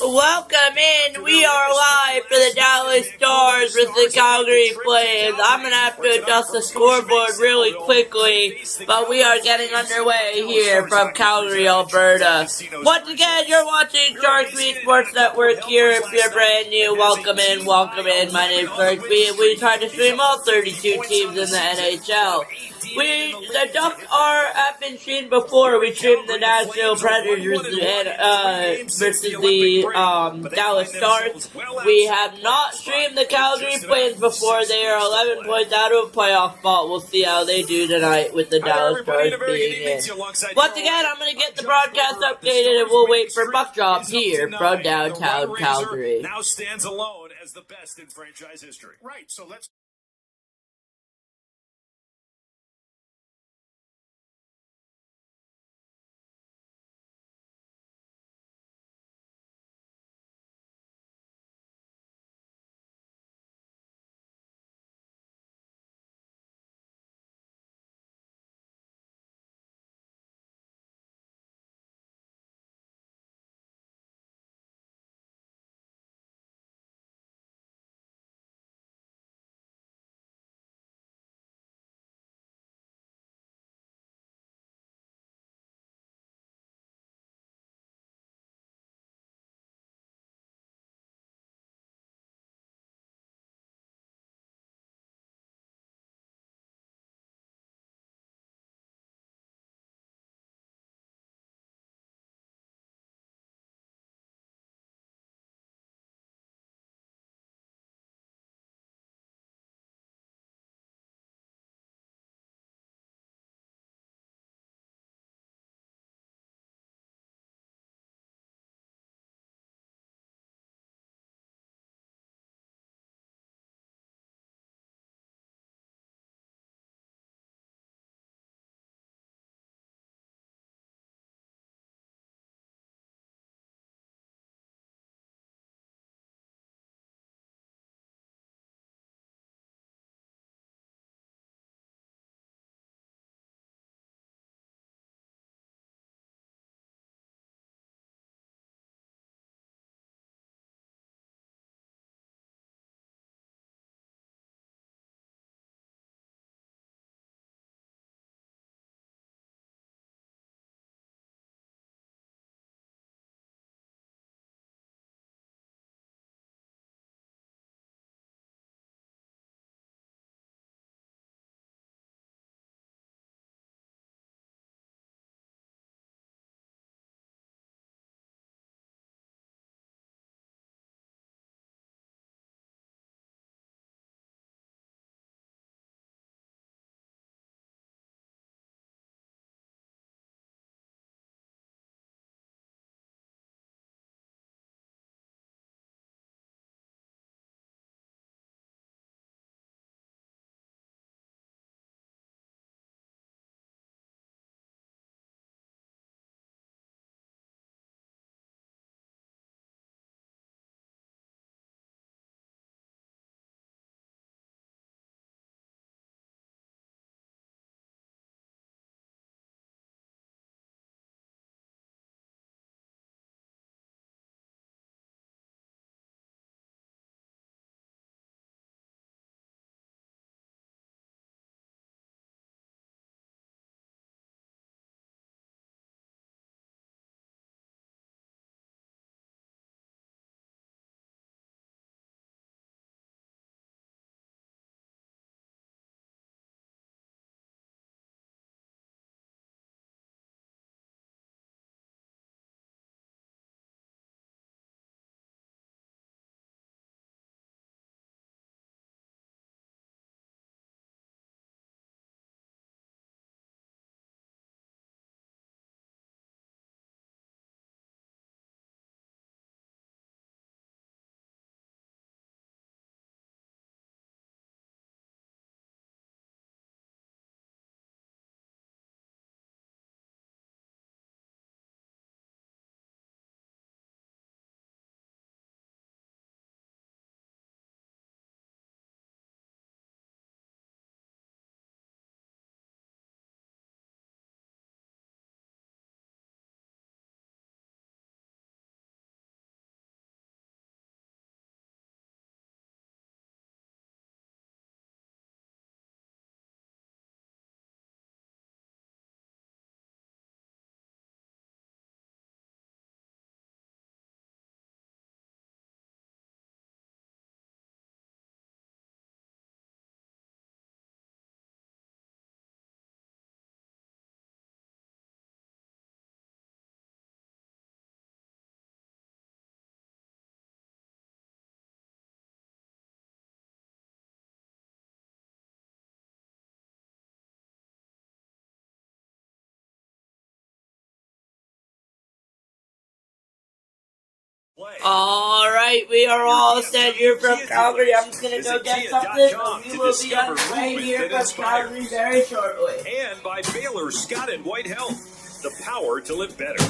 Welcome in. We are live for the Dallas Stars with the Calgary Flames. I'm going to have to adjust the scoreboard really quickly, but we are getting underway here from Calgary, Alberta. Once again, you're watching Shark Beat Sports Network here. If you're brand new, welcome in, welcome in. My name's Shark Beat. We try to stream all 32 teams in the NHL. The Ducks have been streamed before. We streamed the Nashville Predators versus the Dallas Stars. We have not streamed the Calgary Flames before. They are 11 points out of a playoff spot. We'll see how they do tonight with the Dallas Stars being in. Once again, I'm going to get the broadcast updated and we'll wait for Buck Drop here from downtown Calgary. Now stands alone as the best in franchise history. Right, so let's Alright, we are all set here from Calgary. I'm just gonna go get something, but we will be on the way here from Calgary very shortly. And by Baylor Scott and White Health, the power to live better.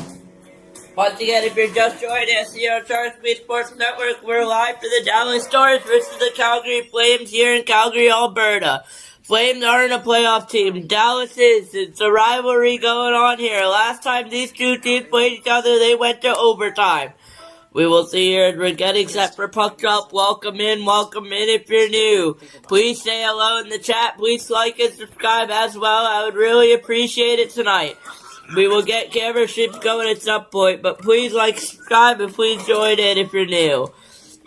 Once again, if you're just joining us here on Sharks Beat Sports Network, we're live for the Dallas Stars versus the Calgary Flames here in Calgary, Alberta. Flames aren't a playoff team. Dallas is. It's a rivalry going on here. Last time these two teams played each other, they went to overtime. We will see here. We're getting set for puck drop. Welcome in if you're new. Please say hello in the chat. Please like and subscribe as well. I would really appreciate it tonight. We will get camera ships going at some point, but please like, subscribe, and please join in if you're new.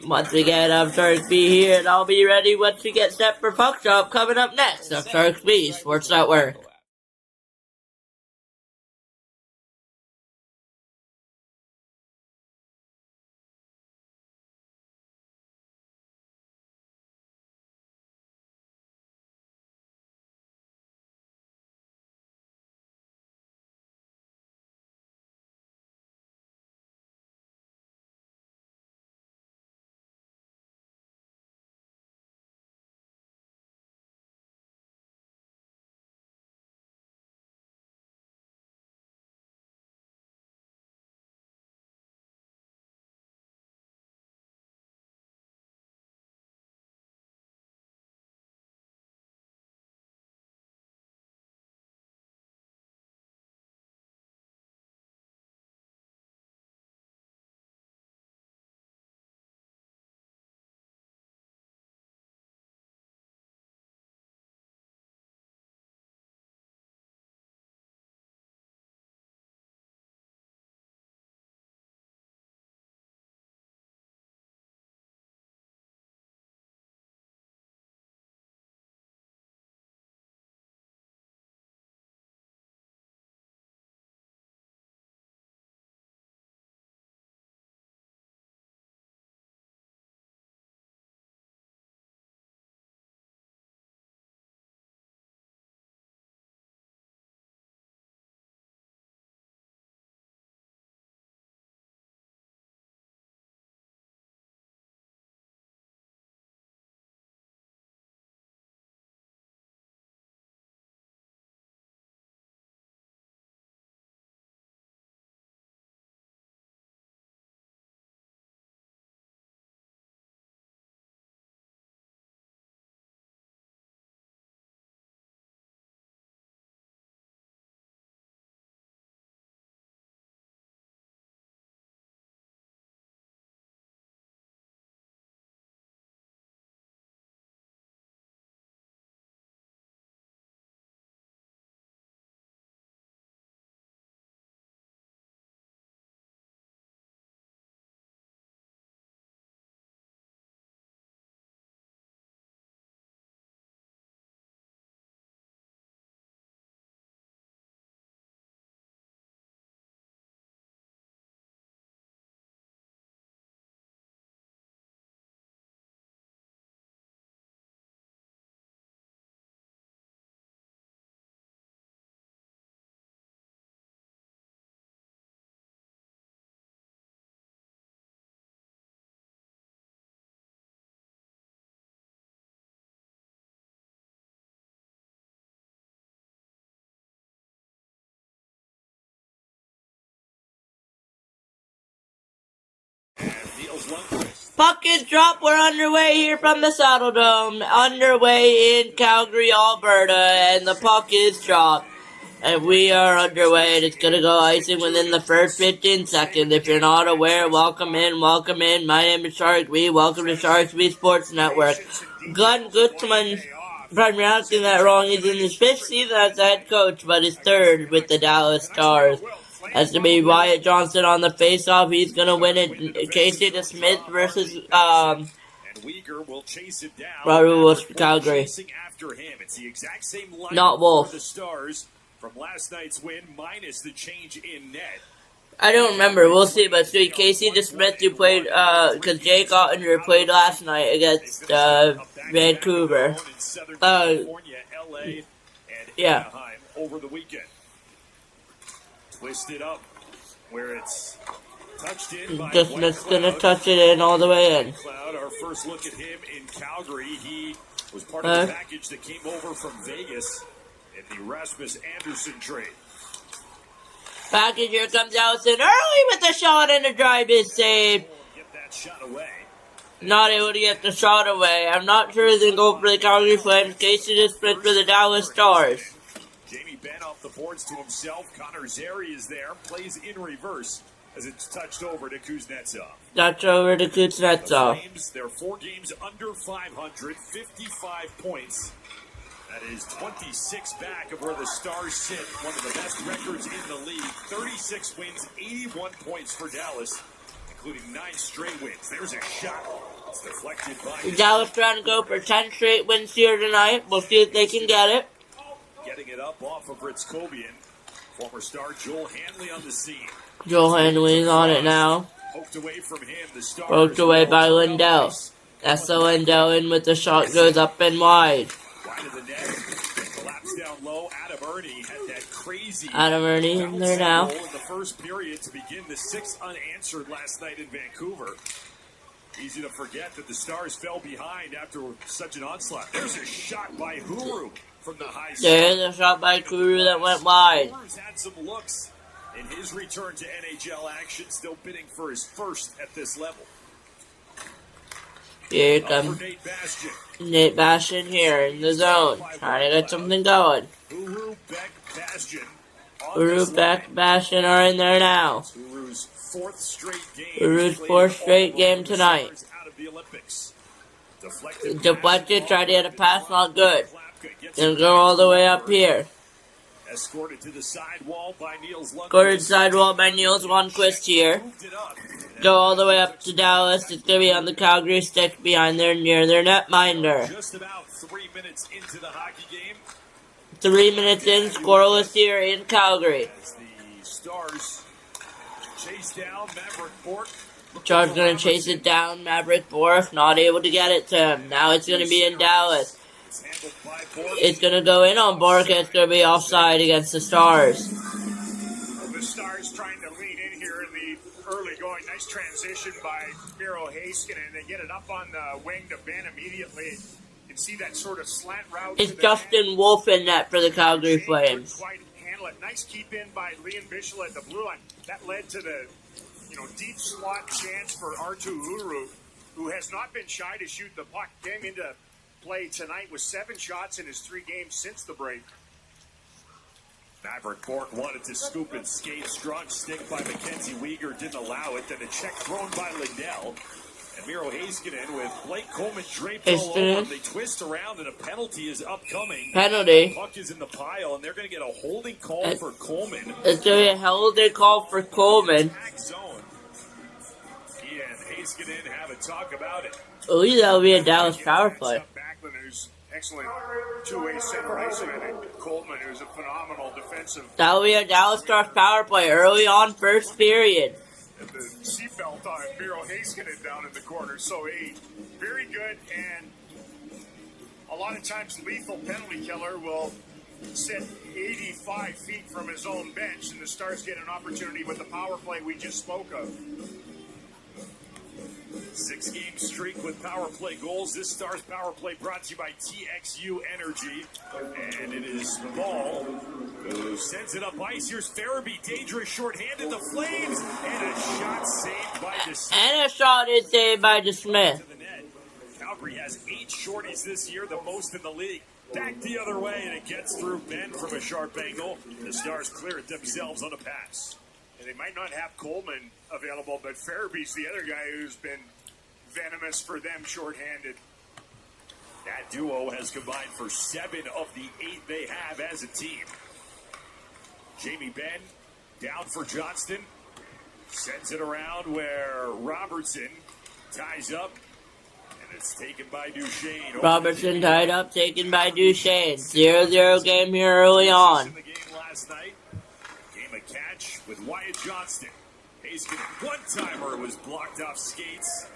Once again, I'm Sharks B here, and I'll be ready once we get set for puck drop coming up next on Sharks B Sports Network. Puck is dropped. We're underway here from the Saddle Dome. Underway in Calgary, Alberta, and the puck is dropped. And we are underway, and it's going to go icing within the first 15 seconds. If you're not aware, welcome in, welcome in. My name is Sharks B. Welcome to Sharks B Sports Network. Glenn Gutzman, if I'm pronouncing that wrong, he's in his 5th season as head coach, but his 3rd with the Dallas Stars. Has to be Wyatt Johnston on the faceoff. He's going to win it. Casey DeSmith versus Raul Calgary. Not Wolf. From last night's win minus the change in net. I don't remember. We'll see. But see, Casey DeSmith, who played, because Jake Ottinger played last night against Vancouver. Yeah. Over the weekend. Twisted up where it's Touched in by Just White Smith's gonna Cloud. touch it in all the way in. Cloud, our first look at him in Calgary. He was part of the package that came over from Vegas in the Rasmus Anderson trade. Package, here comes Allison early with the shot, and the drive is saved. Get that shot away. Not able to get the shot away. I'm not sure he's gonna go for the Calgary Flames. Casey just split for the Dallas Stars. Jamie Benn off the boards to himself. Connor Zary is there. Plays in reverse as it's touched over to Kuznetsov. That's over to The Kuznetsov. Flames, they're 4 games under 500, 55 points. That is 26 back of where the Stars sit. One of the best records in the league. 36 wins, 81 points for Dallas, including 9 straight wins. There's a shot. It's deflected by Dallas trying to go for 10 straight wins here tonight. We'll see if they can get it. getting it up off of Ritskovian. Former star Joel Hanley on the scene. Joel Hanley's on it now. Poked away from him. The Stars Poked away by Lindell. That's the Lindell in with the shot goes up and wide. Wide of the net. Collapsed down low. Adam Ernie had that crazy Adam Ernie in there now. goal in the first period to begin the 6 unanswered last night in Vancouver. Easy to forget that the Stars fell behind after such an onslaught. There's a shot by Huru from the high side. There's a shot by Kuru that went wide. Huru's had some looks in his return to NHL action, still bidding for his first at this level. Here For comes Nate Bastian. Nate Bastian here in the zone. Trying to get something going. Huru, Beck, Bastian. Uru, Beck, Bastian are in there now. Huru's 4th straight game. Uru's 4th straight game tonight. Out of the Olympics. Deflected. Deflected, tried to get a pass, not good. Gonna go all the way up here. Escorted to the sidewall by Niels Lundqvist. Scored sidewall by Niels Lundqvist here. Moved it up. Go all the way up to Dallas. It's gonna be on the Calgary stick behind there near their netminder. Just about 3 minutes into the hockey game 3 minutes in, scoreless here in Calgary. as the Stars chase down Maverick Bork. Char's gonna chase it down. Maverick Bork not able to get it to him. Now it's gonna be in Dallas. It's handled by Bork. It's gonna go in on Bork. It's gonna be offside against the Stars. The Stars trying to lead in here in the early going. Nice transition by Miro Heiskanen. They get it up on the wing to Ben immediately. You can see that sort of slant route. It's to the Justin Wolf in net for the Calgary net. Flames. Quite handle it. Nice keep in by Liam Bichel at the blue line. That led to the deep slot chance for Arttu Uru, who has not been shy to shoot the puck. Came into play tonight with 7 shots in his 3 games since the break. Maverick Bork wanted to scoop and skate. Strong stick by Mackenzie Weegar. Didn't allow it. Then a check thrown by Lindell. And Miro Heiskanen with Blake Coleman draped all over him. They twist around and a penalty is upcoming. Penalty. Puck is in the pile and they're going to get a holding call for Coleman. It's gonna be a holding call for Coleman. Attack zone. He and Heiskanen have a talk about it. Ooh, that'll be a Dallas power play. Backlund, who's excellent two-way center iceman, and Coleman, who's a phenomenal defensive. That'll be a Dallas Stars power play early on, first period. At the seatbelt on Miro Heiskanen down in the corner. So a very good and a lot of times lethal penalty killer will sit 85 feet from his own bench, and the Stars get an opportunity with the power play we just spoke of. 6-game streak with power play goals. This Stars power play brought to you by TXU Energy. And it is Ball who sends it up ice. Here's Farabee. Dangerous shorthanded. The Flames. And a shot saved by DeSmith. And a shot is saved by DeSmith. To the net. Calgary has 8 shorties this year, the most in the league. Back the other way, and it gets through Ben from a sharp angle. The Stars clear it themselves on a pass. And they might not have Coleman available, but Farabee's the other guy who's been venomous for them shorthanded. That duo has combined for 7 of the 8 they have as a team. Jamie Benn down for Johnston. Sends it around where Robertson ties up. And it's taken by Duchesne. Robertson tied up, taken by Duchesne. 0-0 game here early on. In the game last night. Game a catch with Wyatt Johnston. Heiskanen, one-timer was blocked off skates.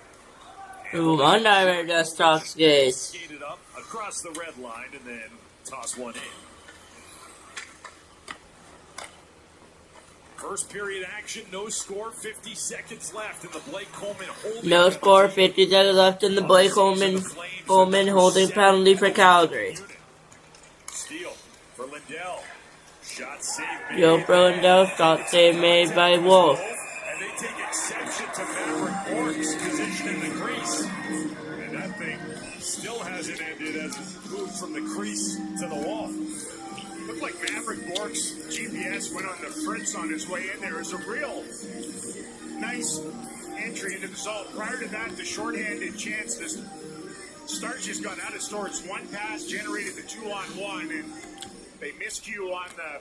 Ooh, one-timer just talk skates. Skated up across the red line and then toss one in. First period action, no score, 50 seconds left in the Blake Coleman holding. No score, 50 seconds left in the Blake Coleman holding penalty for Calgary. Steal for Lindell. Shot saved. Joe Lindell, shot save made by Wolf. And they take exception to Maverick Bork's position in the crease. And that thing still hasn't ended as it moved from the crease to the wall. Looked like Maverick Bork's GPS went on the fritz on his way in there. It was a real nice entry into the zone. Prior to that, the shorthanded chance, the Stars just got out of sorts. One pass generated the 2-on-1, and they miscue on the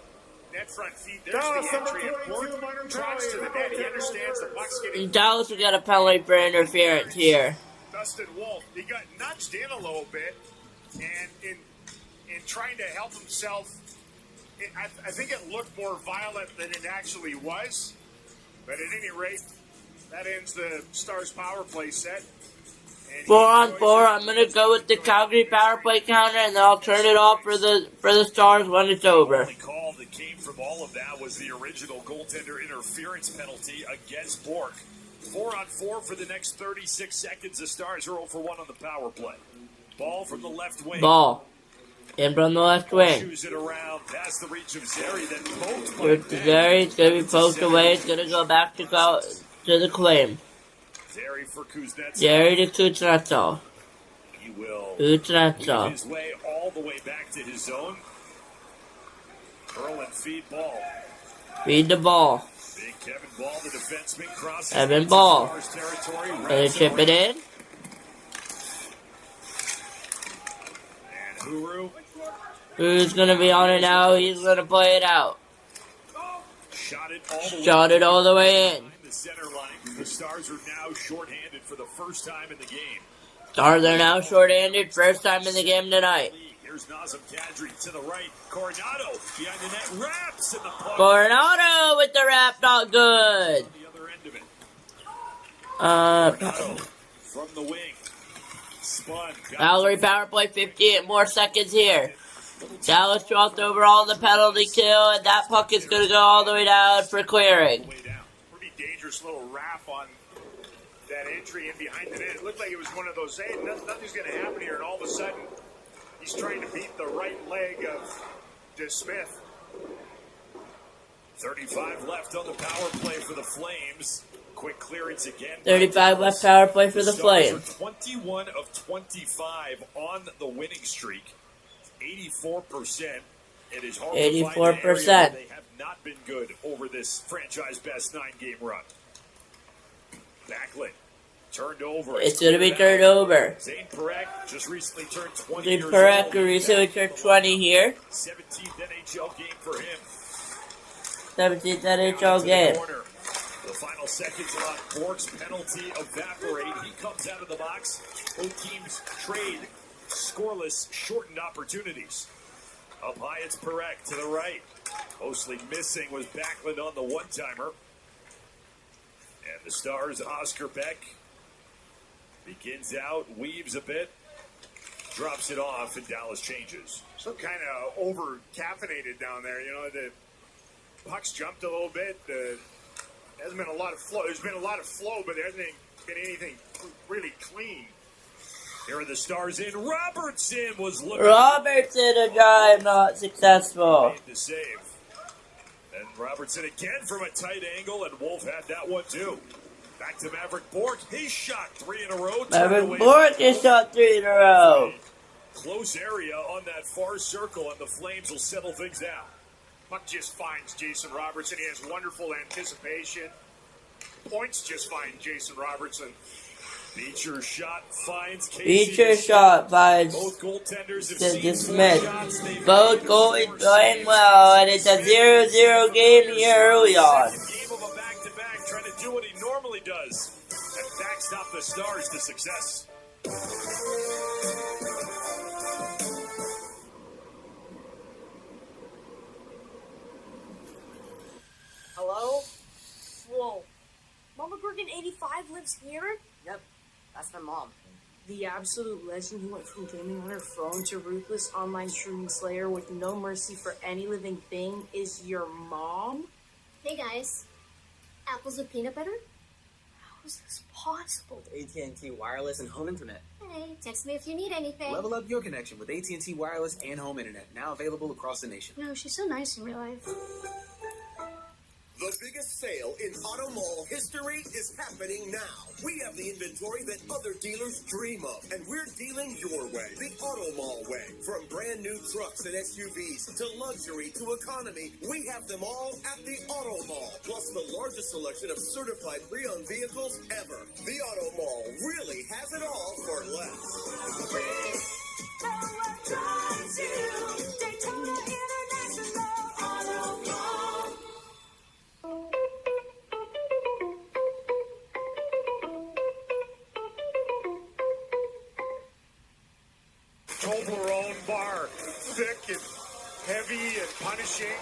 net front feet. There's the entry, and Bork drops to the net. He understands the puck's getting... Dallas will get a penalty for interference here. Dustin Wolf, he got nudged in a little bit, and in trying to help himself, I think it looked more violent than it actually was. But at any rate, that ends the Stars power play set. 4-on-4. I'm gonna go with the Calgary power play counter, and then I'll turn it off for the Stars when it's over. The only call that came from all of that was the original goaltender interference penalty against Bork. 4-on-4 for the next 36 seconds. The Stars are 0 for 1 on the power play. Ball from the left wing. Ball. In from the left wing. Shoots it around past the reach of Zary, then poked by Zary, it's gonna be poked away. It's gonna go back to the claim. Zary for Kuznetsov. Zary to Kuznetsov. He will Kuznetsov. weave his way all the way back to his zone. Curl and feed ball. Feed the ball. Big Kevin Ball, the defenseman, crosses Kevin Ball. Stars territory. Gonna chip it in. And Huru Who's gonna be on it now? He's gonna play it out. shot it all the way All the way in. behind the center line. The Stars are now shorthanded for the first time in the game. Stars are now shorthanded. First time in the game tonight. Here's Nazem Kadri to the right. Coronado behind the net, wraps in the puck. Coronado with the wrap, not good. The other end of it. Uh, From the wing. Spun. Calgary power play, 58 more seconds here. Dallas dropped over all the penalty kill, and that puck is going to go all the way down for clearing. Way down. Pretty dangerous little wrap on that entry in behind the net. It looked like it was one of those, hey, nothing's going to happen here, and all of a sudden, he's trying to beat the right leg of DeSmith. 35 left on the power play for the Flames. Quick clearance again. 35 left power play for the Flames. Stars are 21 of 25 on the winning streak. 84%. It is hard 84%. to find an area where they have not been good over this franchise best 9-game run. Backlund turned over. It's going to be turned over. Zane Parekh just recently turned 20 Zane years Parekh old. recently turned 20 here. 17th NHL game for him. 17th NHL Down to the game. corner. The final seconds on Bork's penalty evaporate. He comes out of the box. Both teams trade scoreless, shortened opportunities. Up high, it's Parekh to the right. Mostly missing was Backlund on the one-timer. And the Stars' Oscar Beck begins out, weaves a bit, drops it off, and Dallas changes. So kind of over-caffeinated down there. You know, the puck's jumped a little bit. Hasn't been a lot of flow. There's been a lot of flow, but there hasn't been anything really clean. Here are the Stars in. Robertson was looking. Robertson, a drive not successful. Made the save. And Robertson again from a tight angle, and Wolf had that one too. Back to Maverick Bork. His shot 3 in a row. Maverick Bork just shot 3 in a row. Close area on that far circle, and the Flames will settle things down. Puck just finds Jason Robertson. He has wonderful anticipation. Points just find Jason Robertson. Beecher's shot finds Casey. Beecher's shot finds Both goaltenders have seen Smith. shots. They've Both goalies playing well, and it's a 0-0 game here early on. Game of a back-to-back, trying to do what he normally does and backstop the Stars to success. Hello? Whoa. Mama Gorgon 85 lives here? Yep, that's my mom. The absolute legend who went from gaming on her phone to ruthless online streaming slayer with no mercy for any living thing is your mom? Hey guys, apples with peanut butter? How is this possible? AT&T Wireless and Home Internet. Hey, text me if you need anything. Level up your connection with AT&T Wireless and Home Internet, now available across the nation. No, she's so nice in real life. The biggest sale in Auto Mall history is happening now. We have the inventory that other dealers dream of, and we're dealing your way, the Auto Mall way. From brand new trucks and SUVs to luxury to economy, we have them all at the Auto Mall. Plus the largest selection of certified pre-owned vehicles ever. The Auto Mall really has it all for less. Toblerone bar, thick and heavy and punishing.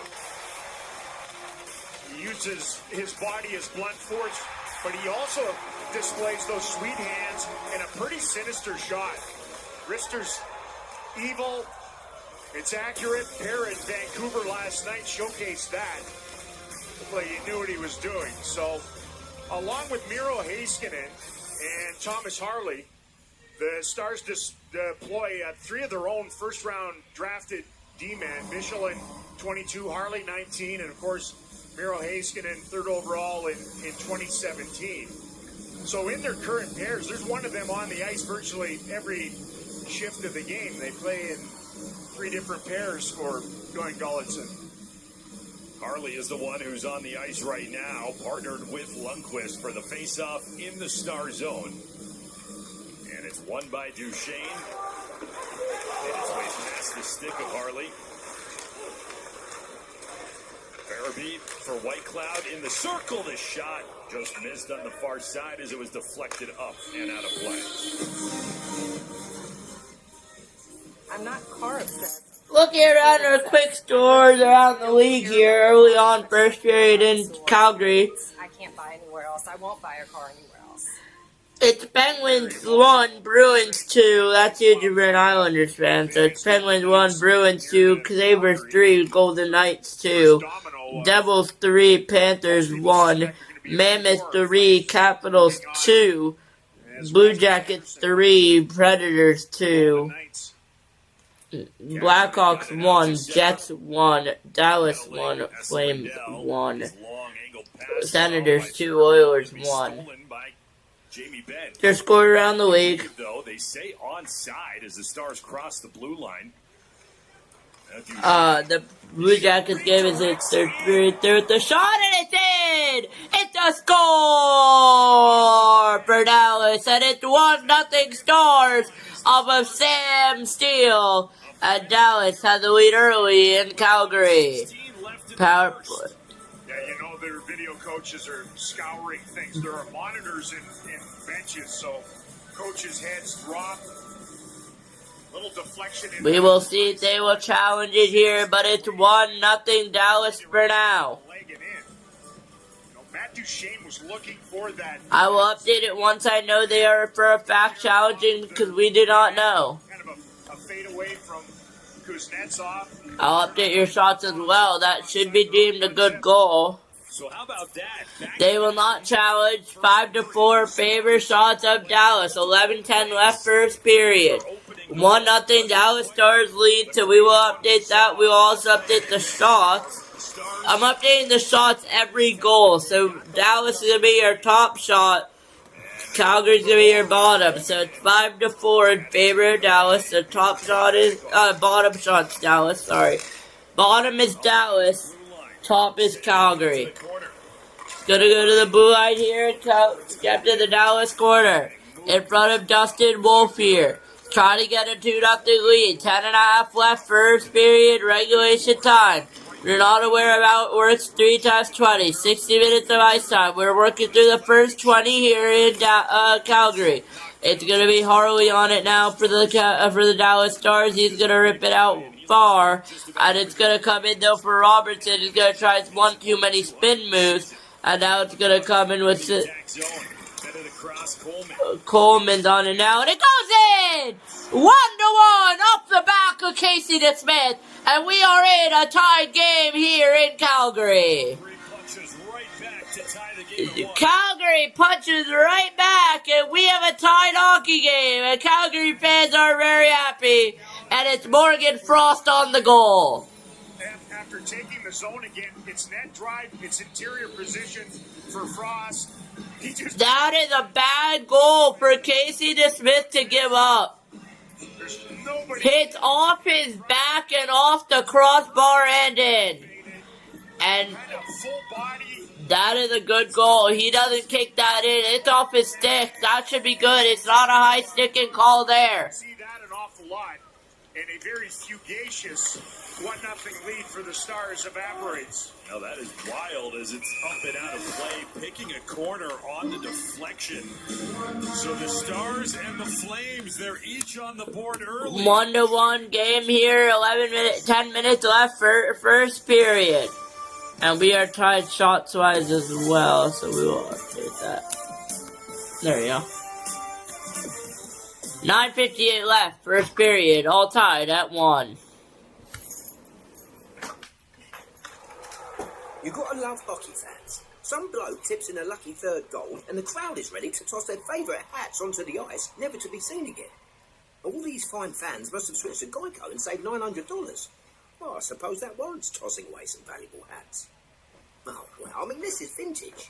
He uses his body as blunt force, but he also displays those sweet hands in a pretty sinister shot. Rister's evil, it's accurate. Pair in Vancouver last night showcased that. Looked like he knew what he was doing. So, along with Miro Heiskanen and Thomas Harley, the Stars deploy three of their own first-round drafted D-men. Michelin, 22, Harley, 19, and, of course, Miro Heiskanen, third overall in 2017. So in their current pairs, there's one of them on the ice virtually every shift of the game. They play in three different pairs for Johan Gulletson. Harley is the one who's on the ice right now, partnered with Lundqvist for the face-off in the Star zone. And it's won by Duchesne. Made its way past the stick of Harley. Farabee for White Cloud in the circle. The shot just missed on the far side as it was deflected up and out of play. I'm not car obsessed. Looking around our quick stores around the league here, early on first period in Calgary. I can't buy anywhere else. I won't buy a car anywhere else. It's Penguins 1, Bruins 2. That's huge if you're an Islanders fan. So it's Penguins 1, Bruins 2, Sabres 3, Golden Knights 2, Devils 3, Panthers 1, Mammoth 3, Capitals 2, Blue Jackets 3, Predators 2, Blackhawks 1, Jets 1, Dallas 1, Flames 1, Senators 2, Oilers 1. Jamie Benn. They're scored around the league. Though they say onside as the Stars cross the blue line. The Blue Jackets gave us its third period with the shot, and it's in! It's a score for Dallas, and it's 1-0 Stars off of Sam Steele. And Dallas had the lead early in Calgary. Power play. Yeah, you know their video coaches are scouring things. There are monitors in benches, so coaches' heads drop. Little deflection. We will see if they will challenge it here, but it's 1-0 Dallas for now. Matt Duchesne was looking for that. I will update it once I know they are for a fact challenging, because we do not know. Kind of a fade away from Kuznetsov. I'll update your shots as well. That should be deemed a good goal. So how about that? They will not challenge. 5-4 favor shots of Dallas. 11-10 left first period. 1-0 Dallas Stars lead, so we will update that. We will also update the shots. I'm updating the shots every goal. So Dallas is going to be your top shot. Calgary's going to be your bottom. So it's 5-4 in favor of Dallas. The top shot is, bottom shot's Dallas, sorry. Bottom is Dallas. Top is Calgary. Gonna go to the blue line here. Step to the Dallas corner. In front of Dustin Wolf here. Trying to get a 2-0 lead. 10.5 left first period regulation time. You're not aware about works 3 times 20. 60 minutes of ice time. We're working through the first 20 here in Calgary. It's gonna be Harley on it now for the Dallas Stars. He's gonna rip it out far, and it's gonna come in though for Robertson. He's gonna try his one too many spin moves, and now it's gonna come in with Coleman's on it now, and it goes in! 1-1 up the back of Casey DeSmith, and we are in a tied game here in Calgary. to tie the game at 1. Calgary punches right back, and we have a tied hockey game, and Calgary fans are very happy, and it's Morgan Frost on the goal. And after taking the zone again, it's net drive, it's interior position for Frost. He just That is a bad goal for Casey DeSmith to give up. there's nobody. Hits off his back and off the crossbar and in. And Kind of full body. that is a good goal. He doesn't kick that in. It's off his stick. That should be good. It's not a high sticking call there. See that an awful lot. And a very fugacious 1-0 lead for the Stars evaporates. Now that is wild as it's up and out of play, picking a corner on the deflection. So the Stars and the Flames, they're each on the board early. 1-1 game here. 10 minutes left for first period. And we are tied shots wise as well, so we will update that. There you go. 9:58 left, first period, all tied at 1. You gotta love hockey fans. Some bloke tips in a lucky third goal, and the crowd is ready to toss their favourite hats onto the ice, never to be seen again. All these fine fans must have switched to Geico and saved $900. Well, I suppose that warrants tossing away some valuable hats. Oh, well, I mean, this is vintage.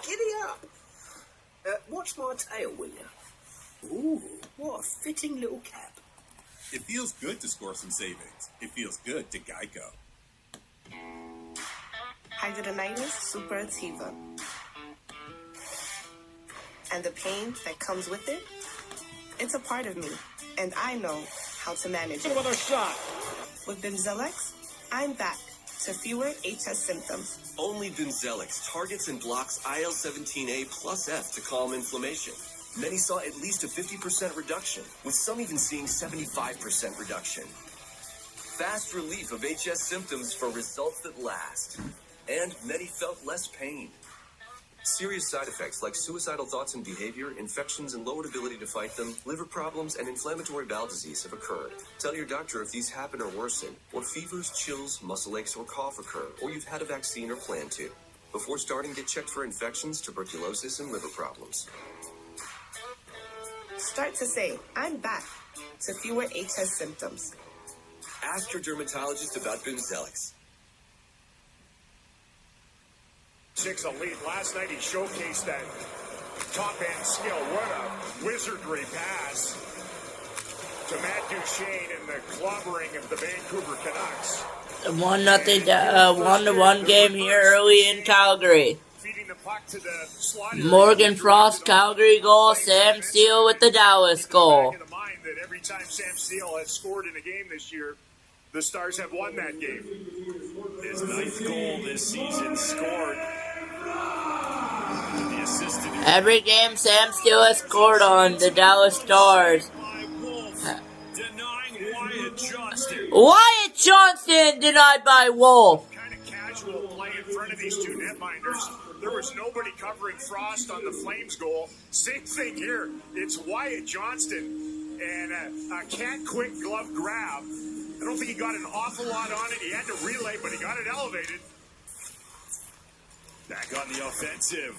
Giddy up. Watch my tail, will you? Ooh, what a fitting little cap. It feels good to score some savings. It feels good to Geico. Hydrogenated Superativa. And the pain that comes with it, it's a part of me, and I know how to manage it. Another shot. With Bimzelx, I'm back to fewer HS symptoms. Only Bimzelx targets and blocks IL-17A plus F to calm inflammation. Many saw at least a 50% reduction, with some even seeing 75% reduction. Fast relief of HS symptoms for results that last. And many felt less pain. Serious side effects like suicidal thoughts and behavior, infections and lowered ability to fight them, liver problems, and inflammatory bowel disease have occurred. Tell your doctor if these happen or worsen, or fevers, chills, muscle aches, or cough occur, or you've had a vaccine or plan to. Before starting, get checked for infections, tuberculosis, and liver problems. Start to say, I'm back to fewer HS symptoms. Ask your dermatologist about Bimzelx. 6 a lead. Last night he showcased that top-end skill. What a wizardry pass to Matt Duchene in the clobbering of the Vancouver Canucks. 1-1 game here early in Calgary. Feeding the puck to the slot. Morgan Frost, Calgary goal. Sam Steele with the Dallas goal. Back in the mind that every time Sam Steele has scored in a game this year, the Stars have won that game. His 9th goal this season scored. The assist to the Every game Sam Steele has scored on the Dallas Stars. by Wolf, denying Wyatt Johnston. Wyatt Johnston denied by Wolf. Kind of casual play in front of these two netminders. There was nobody covering Frost on the Flames goal. Same thing here. It's Wyatt Johnston and a cat quick glove grab. I don't think he got an awful lot on it. He had to relay, but he got it elevated. Back on the offensive.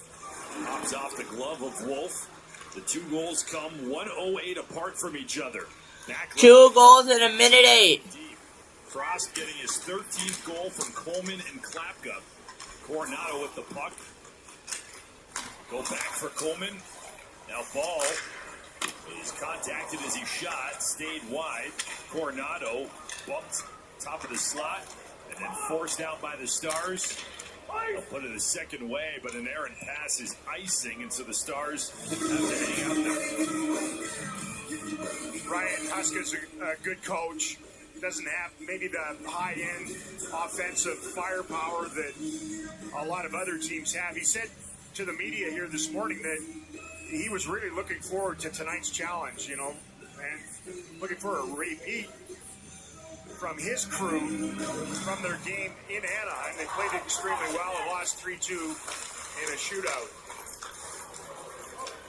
Pops off the glove of Wolf. The 2 goals come 1:08 apart from each other. Back 2 goals in a minute 8. deep. Frost getting his 13th goal from Coleman and Klapka. Coronado with the puck. Go back for Coleman. Now ball. He's contacted as he shot. Stayed wide. Coronado bumped top of the slot. And then forced out by the Stars. They'll put it a second way, but an errant pass is icing, and so the Stars have to hang out there. Ryan Huska's a good coach. Doesn't have maybe the high-end offensive firepower that a lot of other teams have. He said to the media here this morning that he was really looking forward to tonight's challenge, and looking for a repeat from his crew from their game in Anaheim. They played it extremely well and lost 3-2 in a shootout.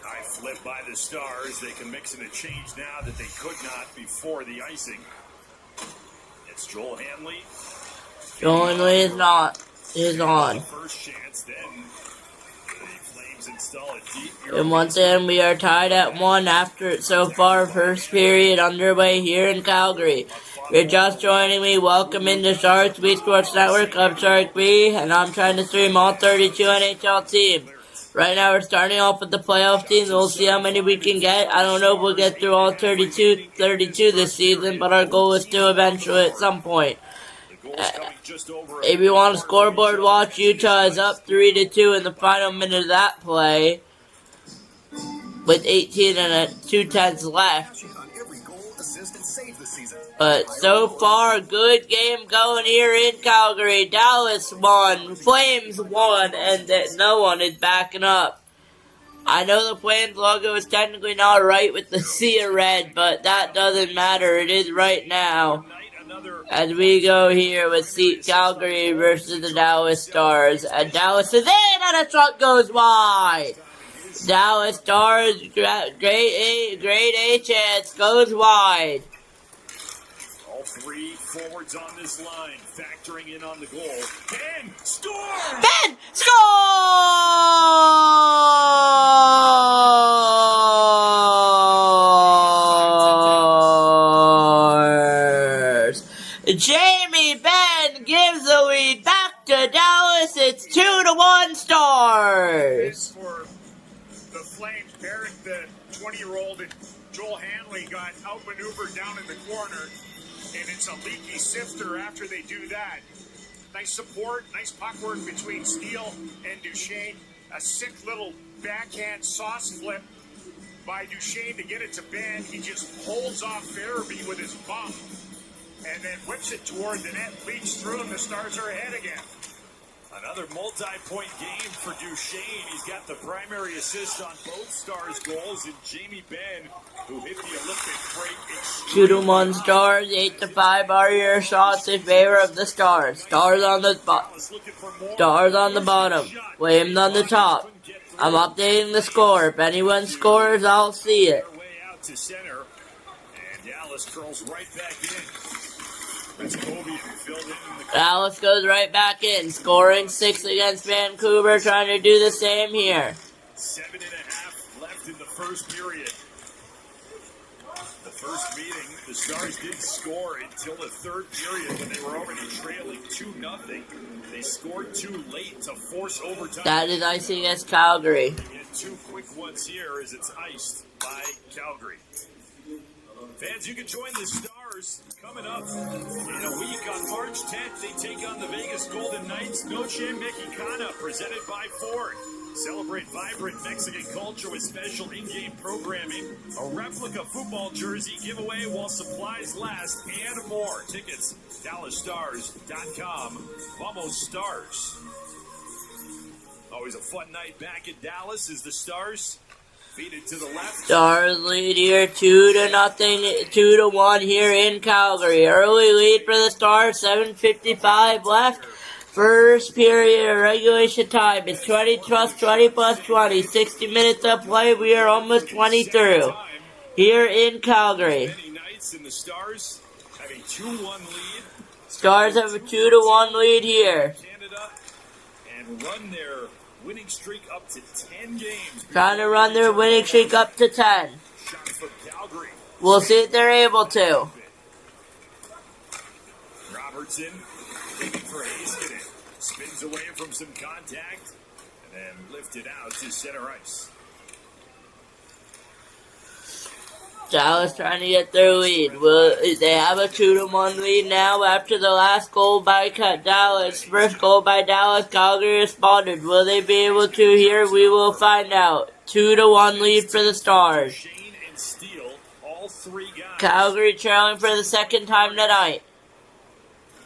High flip by the Stars. They can mix in a change now that they could not before the icing. It's Joel Hanley. Joel Hanley is on. First chance, then Flames install a deep And once again, we are tied at 1 after so far first period underway here in Calgary. If you're just joining me, welcome into Sharks B Sports Network. I'm Shark B, and I'm trying to stream all 32 NHL teams. Right now, we're starting off with the playoff teams. We'll see how many we can get. I don't know if we'll get through all 32 this season, but our goal is to eventually at some point. If you want a scoreboard watch, Utah is up 3-2 in the final minute of that play, with 18 and 2/10 left. But so far, good game going here in Calgary. Dallas won, Flames won, and that no one is backing up. I know the Flames logo is technically not right with the sea of red, but that doesn't matter. It is right now. As we go here with Calgary versus the Dallas Stars. And Dallas is in, and a shot goes wide. Dallas Stars, grade A chance, goes wide. All three forwards on this line, factoring in on the goal. Ben scores! Ben scores! Jamie Benn gives the lead back to Dallas. It's 2-1 Stars. For the Flames, Barrett, the 20-year-old, and Joel Hanley got outmaneuvered down in the corner, and it's a leaky sifter after they do that. Nice support, nice puck work between Steele and Duchesne. A sick little backhand sauce flip by Duchesne to get it to Ben. He just holds off Farabee with his bum and then whips it toward the net, leaks through, and the Stars are ahead again. Another multi-point game for Duchesne. He's got the primary assist on both Stars' goals, and Jamie Benn, who hit the Olympic break. 2-1 Stars, 8-5 are your shots in favor of the Stars. Stars on the bottom, Flames on the top. I'm updating the score. If anyone scores, I'll see it. Way out to center, and Dallas curls right back in. That's Kobe filled in the Dallas goes right back in, scoring 6 against Vancouver, trying to do the same here. 7.5 left in the first period. The first meeting, the Stars didn't score until the third period when they were already trailing 2-0. They scored too late to force overtime. That is icing against Calgary. Get two quick ones here as it's iced by Calgary. Fans, you can join the Stars coming up in a week on March 10th. They take on the Vegas Golden Knights. Noche Mexicana, presented by Ford. Celebrate vibrant Mexican culture with special in-game programming, a replica football jersey giveaway while supplies last, and more. Tickets, DallasStars.com. Vamos Stars. Always a fun night back in Dallas as the Stars feed it to the left. Stars lead here 2-0, 2-1 here in Calgary. Early lead for the Stars, 7:55 left. First period of regulation time. It's 20 plus 20. 60 minutes of play. We are almost 20 through here in Calgary. Many nights in the Stars have a 2-1 lead. Stars have a 2-1 lead here. Canada and run their winning streak up to 10 games. Trying to run their winning streak up to 10. Shot from Calgary. We'll see if they're able to. Robertson looking for Heiskanen. Spins away from some contact and then lifted out to center ice. Dallas trying to get their lead. They have a 2-1 lead now after the last goal by Dallas. First goal by Dallas, Calgary responded. Will they be able to here? We will find out. 2-1 lead for the Stars. Shane and Steele, all three guys. Calgary trailing for the second time tonight.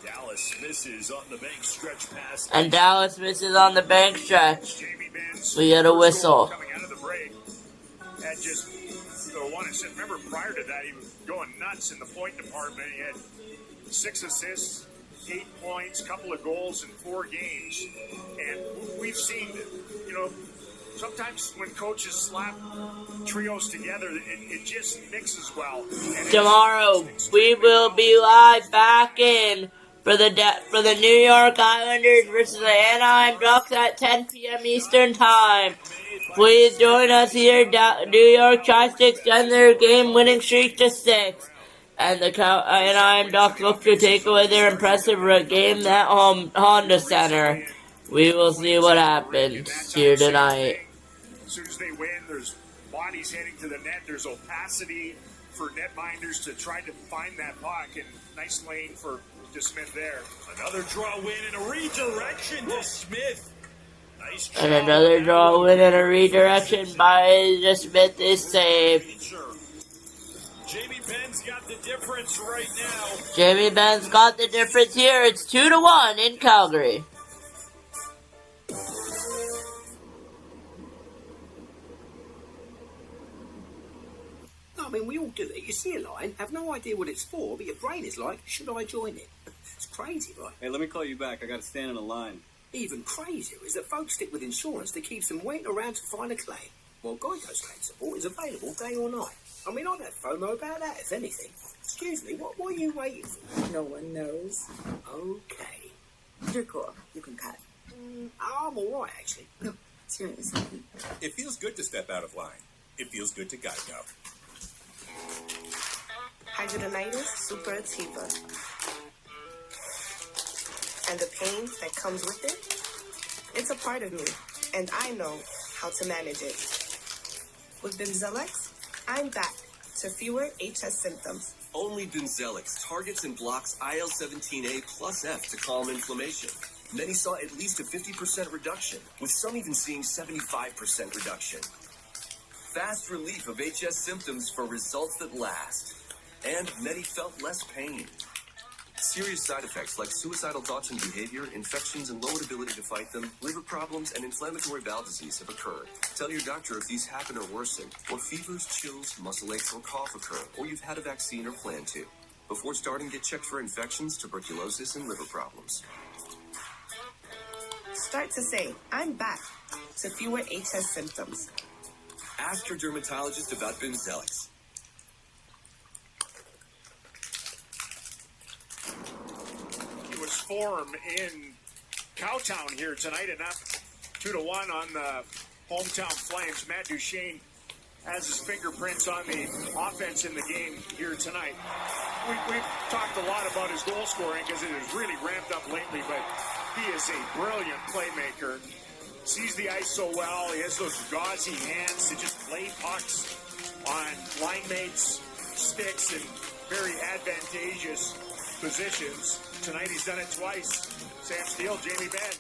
Dallas misses on the bank stretch pass. And Dallas misses on the bank stretch. We get a whistle. Coming out of the break. Had just one assist. Remember, prior to that, he was going nuts in the point department. He had 6 assists, 8 points, couple of goals in 4 games. And we've seen, sometimes when coaches slap trios together, it just mixes well. And Tomorrow, we will be live back in for the New York Islanders versus the Anaheim Ducks at 10 p.m. Eastern Time. Please join us here. New York tries to extend their game-winning streak to 6. And I am Doc Book to take away their impressive game at Honda Center. We will see what happens here tonight. As soon as they win, there's bodies heading to the net. There's opacity for netminders to try to find that puck. And nice lane for DeSmith there. Another draw win and a redirection to Smith. Nice draw. And another draw win and a redirection by DeSmith is saved. Jamie Benn's got the difference right now. Jamie Benn's got the difference here. It's 2-1 in Calgary. I mean, we all do it. You see a line, have no idea what it's for, but your brain is like, should I join it? It's crazy, right? Hey, let me call you back. I got to stand in a line. Even crazier is that folks stick with insurance that keeps them waiting around to find a claim. Well, Geico's claim support is available day or night. I mean, I'd have FOMO about that, if anything. Excuse me, what are you waiting for? No one knows. Okay. You're cool. You can cut. I'm alright, actually. No, seriously. It feels good to step out of line. It feels good to Geico. Hydrogenatus suppurativa. And the pain that comes with it, it's a part of me, and I know how to manage it. With Bimzelx, I'm back to fewer HS symptoms. Only Bimzelx targets and blocks IL-17A plus F to calm inflammation. Many saw at least a 50% reduction, with some even seeing 75% reduction. Fast relief of HS symptoms for results that last. And many felt less pain. Serious side effects like suicidal thoughts and behavior, infections and lowered ability to fight them, liver problems, and inflammatory bowel disease have occurred. Tell your doctor if these happen or worsen, or fevers, chills, muscle aches, or cough occur, or you've had a vaccine or plan to. Before starting, get checked for infections, tuberculosis, and liver problems. Start to say, I'm back to fewer HS symptoms. Ask your dermatologist about Bimzelx. It was form in Cowtown here tonight, and up 2-1 on the hometown Flames. Matt Duchene has his fingerprints on the offense in the game here tonight. We've talked a lot about his goal scoring because it has really ramped up lately, but he is a brilliant playmaker. Sees the ice so well. He has those gauzy hands to just lay pucks on line mates' sticks in very advantageous positions. Tonight he's done it twice. Sam Steele, Jamie Benn.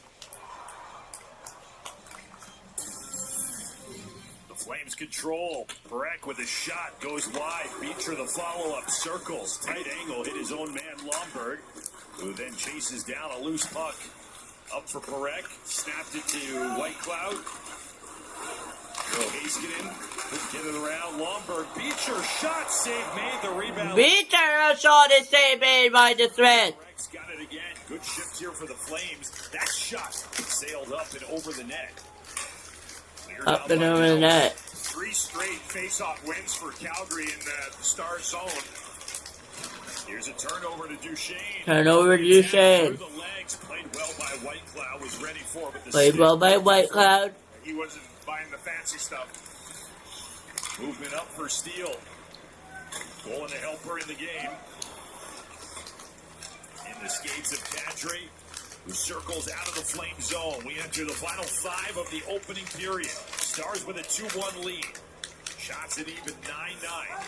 The Flames control. Breck with a shot goes wide. Beecher the follow-up circles. Tight angle hit his own man Lomberg, who then chases down a loose puck. Up for Perek, snapped it to White Cloud. Earl Heiskanen couldn't get it around. Lomberg, Beecher, shot, save made, the rebound. Beecher, a shot is saved made by the threat. Perek's got it again. Good shift here for the Flames. That shot sailed up and over the net. Cleared Up out and by over the net. 3 straight face-off wins for Calgary in the Star Zone. Here's a turnover to Duchene. Turnover to Duchene. Through the legs, played well by White Cloud, was ready for, but the Played well by White Cloud. He wasn't buying the fancy stuff. Movement up for Steele. Goal and a helper in the game. In the skates of Kadri, who circles out of the Flame zone. We enter the final 5 of the opening period. Stars with a 2-1 lead. Shots at even 9-9.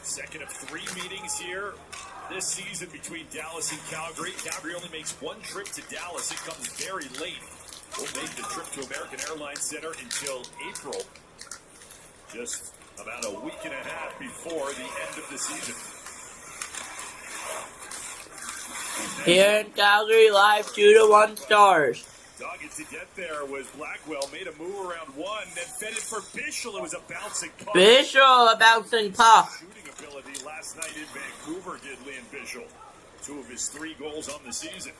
Second of 3 meetings here this season between Dallas and Calgary. Calgary only makes 1 trip to Dallas. It comes very late. We'll make the trip to American Airlines Center until April. Just about a week and a half before the end of the season. Here in Calgary, live 2-1 Stars. Dogged to get there was Blackwell. Made a move around 1, then fed it for Bischel. It was a bouncing puck. Bischel, a bouncing puck. Shooting ability last night in Vancouver did Liam Bischel. 2 of his 3 goals on the season.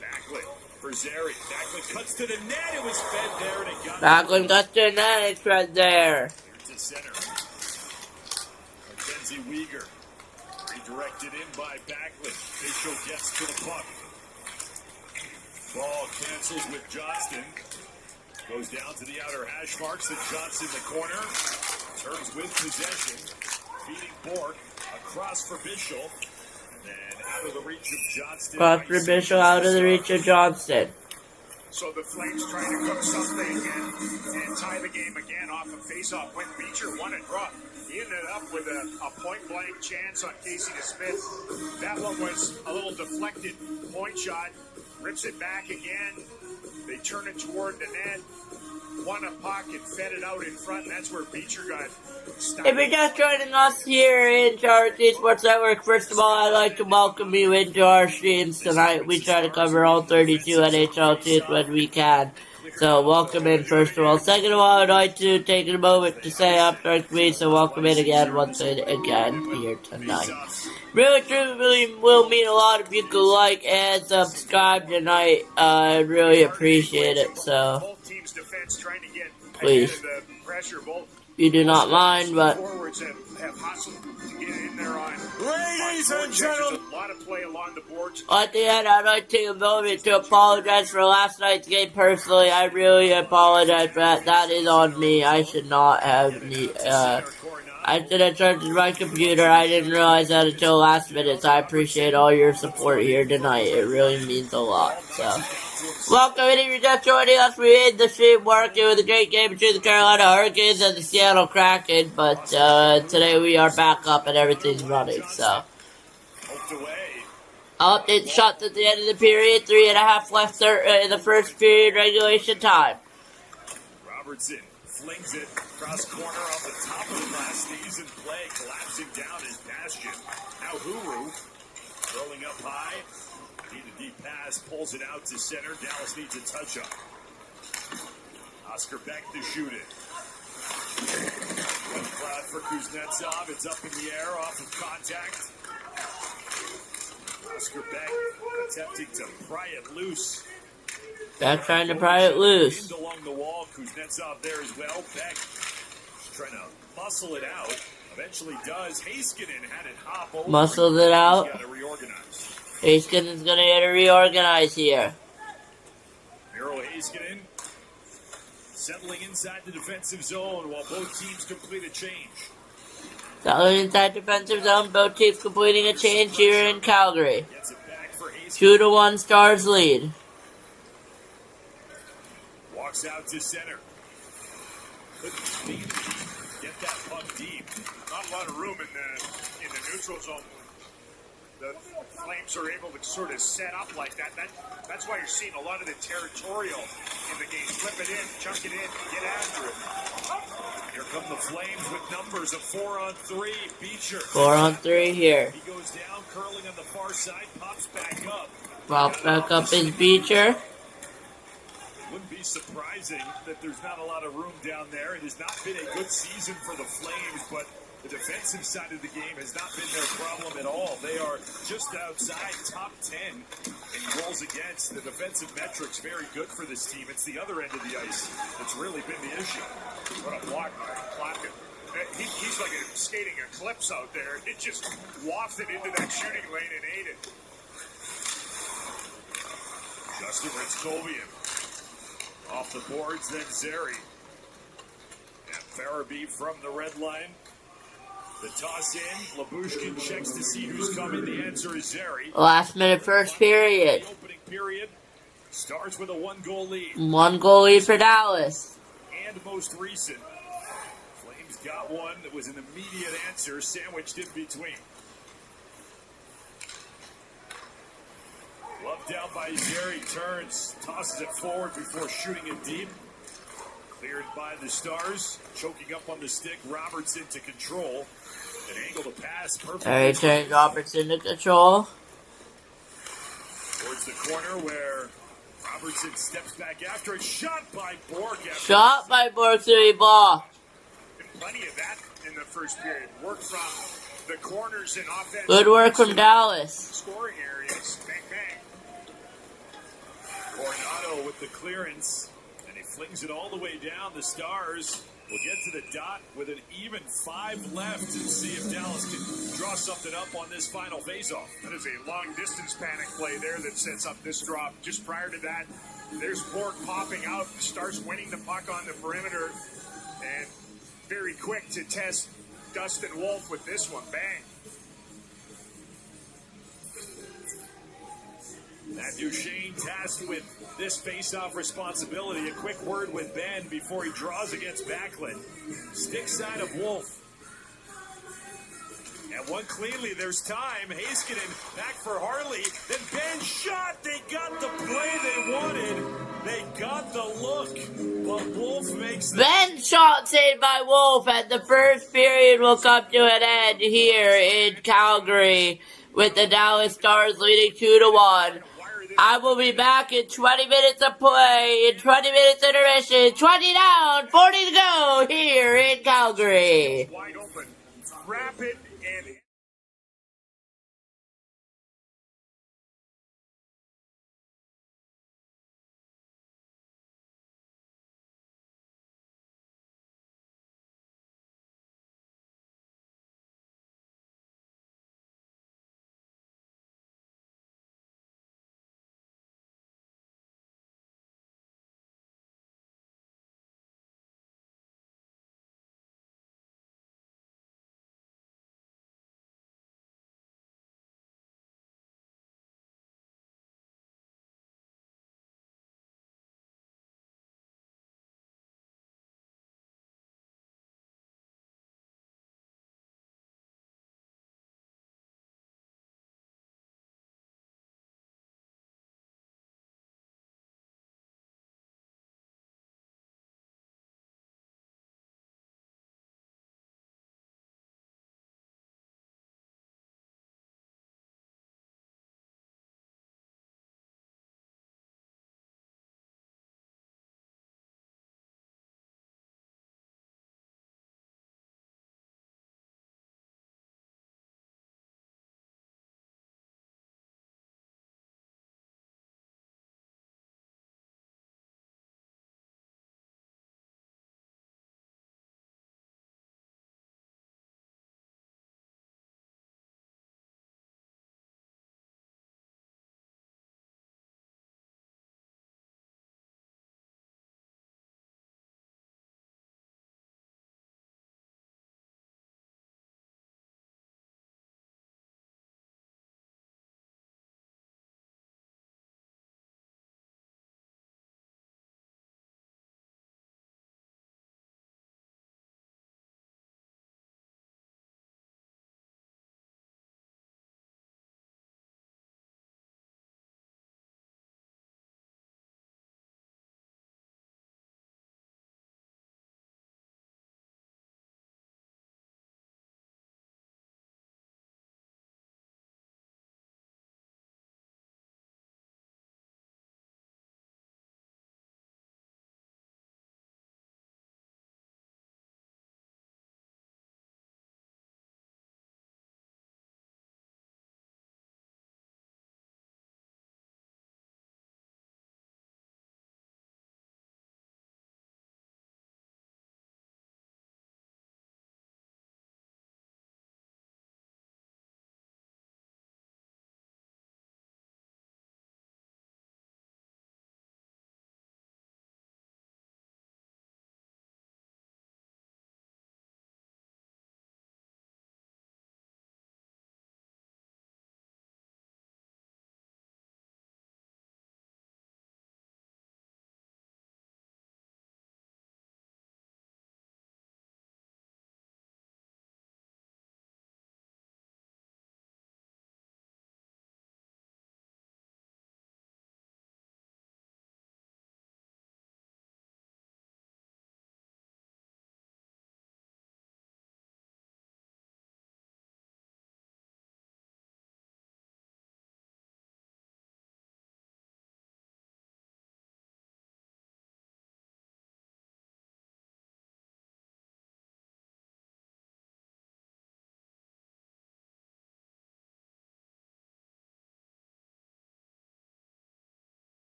Backlund for Zary. Backlund cuts to the net. It was fed there and it got... Backlund cuts to the net. It's right there. Here to center. Mackenzie Weegar. Redirected in by Backlund. Bischel gets to the puck. Ball cancels with Johnston. Goes down to the outer hash marks. The Johnson in the corner. Turns with possession. Feeding Bork. Across for Bischel. And out of the reach of Johnston. Cross for Bishop out of the reach of Johnston. So the Flames trying to cook something and tie the game again off a face-off when Beecher won it draw. He ended up with a point-blank chance on Casey DeSmith. That one was a little deflected point shot. Rips it back again. They turn it toward the net. Won a puck and fed it out in front, and that's where Beecher got stuck. If you're just joining us here in Charlotte Sports Network, first of all, I'd like to welcome you into our streams tonight. We try to cover all 32 NHL teams when we can. So welcome in, first of all. Second of all, I'd like to take a moment to say I'm Dark Me, so welcome in again, once again, here tonight. Really, truly will mean a lot if you could like and subscribe tonight. I really appreciate it, so Both teams' defense trying to get please. ahead of the pressure. Both You do not mind, but forwards have hustled to get in there on. Ladies and gentlemen, a lot of play along the boards. at the end, I'd like to take a moment to apologize for last night's game personally. I really apologize for that. That is on me. I should not have I should have charged my computer. I didn't realize that until last minute, so I appreciate all your support here tonight. It really means a lot, so. Welcome, and if you're just joining us, we end the stream working with a great game between the Carolina Hurricanes and the Seattle Kraken, but today we are back up and everything's running, so. I'll update the shots at the end of the period, 3.5 left in the first period regulation time. Robertson flings it across corner off the top of the glass. Stays in play, collapsing down his bastion. Now Huru rolling up high. Need a deep pass, pulls it out to center. Dallas needs a touch-up. Oscar Beck to shoot it. One cloud for Kuznetsov. It's up in the air off of contact. Oscar Beck attempting to pry it loose. Beck trying to pry it loose. Along the wall, Kuznetsov there as well. Beck trying to muscle it out. Eventually does. Heiskanen had it hop over. Muscled it out. He's got to reorganize. Heiskanen's gonna get to reorganize here. Miro Heiskanen settling inside the defensive zone while both teams complete a change. Settling inside defensive zone, both teams completing a change here in Calgary. 2-1 Stars lead. Walks out to center. Get that puck deep. Not a lot of room in the neutral zone. The Flames are able to sort of set up like that. That's why you're seeing a lot of the territorial in the game. Flip it in, chunk it in, get after it. Here come the Flames with numbers of 4-on-3. Beecher. 4-on-3 here. He goes down, curling on the far side, pops back up. Pops back up is Beecher. Wouldn't be surprising that there's not a lot of room down there. It has not been a good season for the Flames, but the defensive side of the game has not been their problem at all. They are just outside top 10 in goals against. The defensive metrics very good for this team. It's the other end of the ice that's really been the issue. What a block by Plotkin. He's like skating Eclipse out there. It just wafted into that shooting lane and ate it. Justin Ristkovian off the boards, then Zeri. And Farabee from the red line. The toss in, Labushkin checks to see who's coming. The answer is Zeri. Last minute first period. The opening period starts with a 1-goal lead. 1-goal lead for Dallas. And most recent, Flames got one that was an immediate answer, sandwiched in between. Love down by Zeri, turns, tosses it forward before shooting it deep. Cleared by the Stars, choking up on the stick. Robertson to control. An angle to pass, perfect. Alright, turns Robertson to control. Towards the corner where Robertson steps back after it. Shot by Bork. Shot by Bork to be blocked. Plenty of that in the first period. Work from the corners in offense. Good work from Dallas. Scoring areas. Bang, bang. Coronado with the clearance. And he flings it all the way down. The Stars will get to the dot with an even 5 left and see if Dallas can draw something up on this final faceoff. That is a long distance panic play there that sets up this drop. Just prior to that, There's Bork popping out, starts winning the puck on the perimeter, and very quick to test Dustin Wolf with this one. Bang. Matt Duchene tasked with this face-off responsibility. A quick word with Ben before he draws against Backlund. Stick side of Wolf. And one cleanly, there's time. Heiskanen back for Harley. Then Ben shot. They got the play they wanted. They got the look. But Wolf makes the... Ben shot saved by Wolf, and the first period will come to an end here in Calgary with the Dallas Stars leading 2-1. I will be back in 20 minutes of play, in 20 minutes intermission, 20 down, 40 to go here in Calgary. Wide open. Rapid and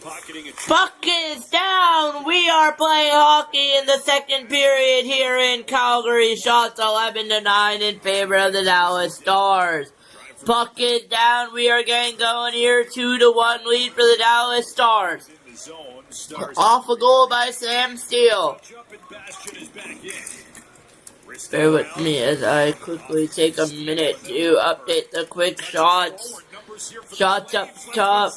pocketing a Puck is down. We are playing hockey in the second period here in Calgary. Shots 11-9 in favor of the Dallas Stars. Puck is down. We are getting going here. 2-1 lead for the Dallas Stars. in the zone. Stars Off a goal by Sam Steele. up and Bastion is back in. Bear with me as I quickly take a minute to update the quick shots. Shots up top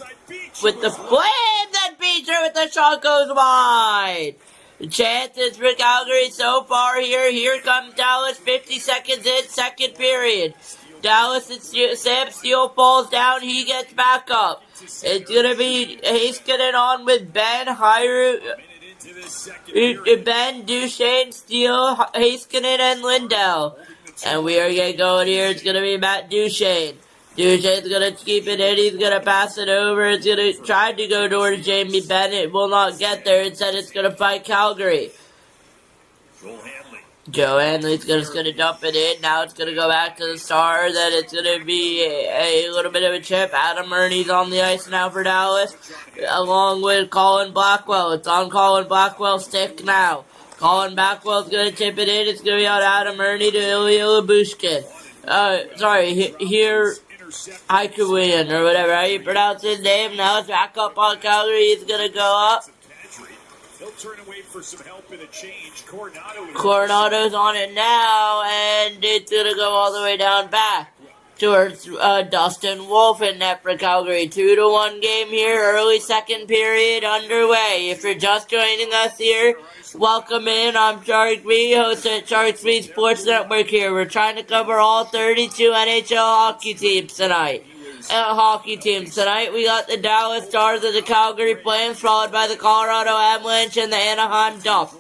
with the flame that beats her with the shot goes wide. The chances for Calgary so far here. Here comes Dallas, 50 seconds in, second period. Dallas and Sam Steele falls down. He gets back up. It's going to be Heiskanen on with Ben Hyru. Ben, Duchesne, Steele, Heiskanen, and Lindell. And we are getting going here. It's going to be Matt Duchesne. Duchesne's going to keep it in. He's going to pass it over. It's going to try to go towards Jamie Bennett. Will not get there. Instead, it's going to fight Calgary. Joe Hanley's just going to dump it in. Now it's going to go back to the Stars. Then it's going to be a little bit of a chip. Adam Ernie's on the ice now for Dallas, along with Colin Blackwell. It's on Colin Blackwell's stick now. Colin Blackwell's going to tip it in. It's going to be on Adam Ernie to Ilya Labushkin. Here, Ikuian, or whatever how you pronounce his name. Now it's back up on Calgary. He's going to go up. They'll turn away for some help in a change. Coronado's on it now, and it's going to go all the way down back towards Dustin Wolf in net for Calgary. 2-1 game here, early second period underway. If you're just joining us here, welcome in. I'm Shark B, host at Shark B Sports Network here. We're trying to cover all 32 NHL hockey teams tonight. Tonight we got the Dallas Stars and the Calgary Flames, followed by the Colorado Avalanche and the Anaheim Ducks.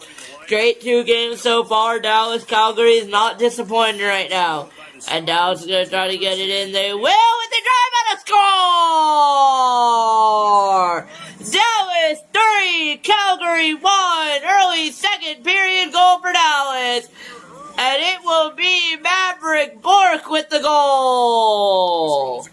Great 2 games so far. Dallas, Calgary is not disappointing right now. And Dallas is going to try to get it in. They will with the drive and a score! Dallas 3, Calgary 1. Early second period goal for Dallas. And it will be Maverick Bourque with the goal.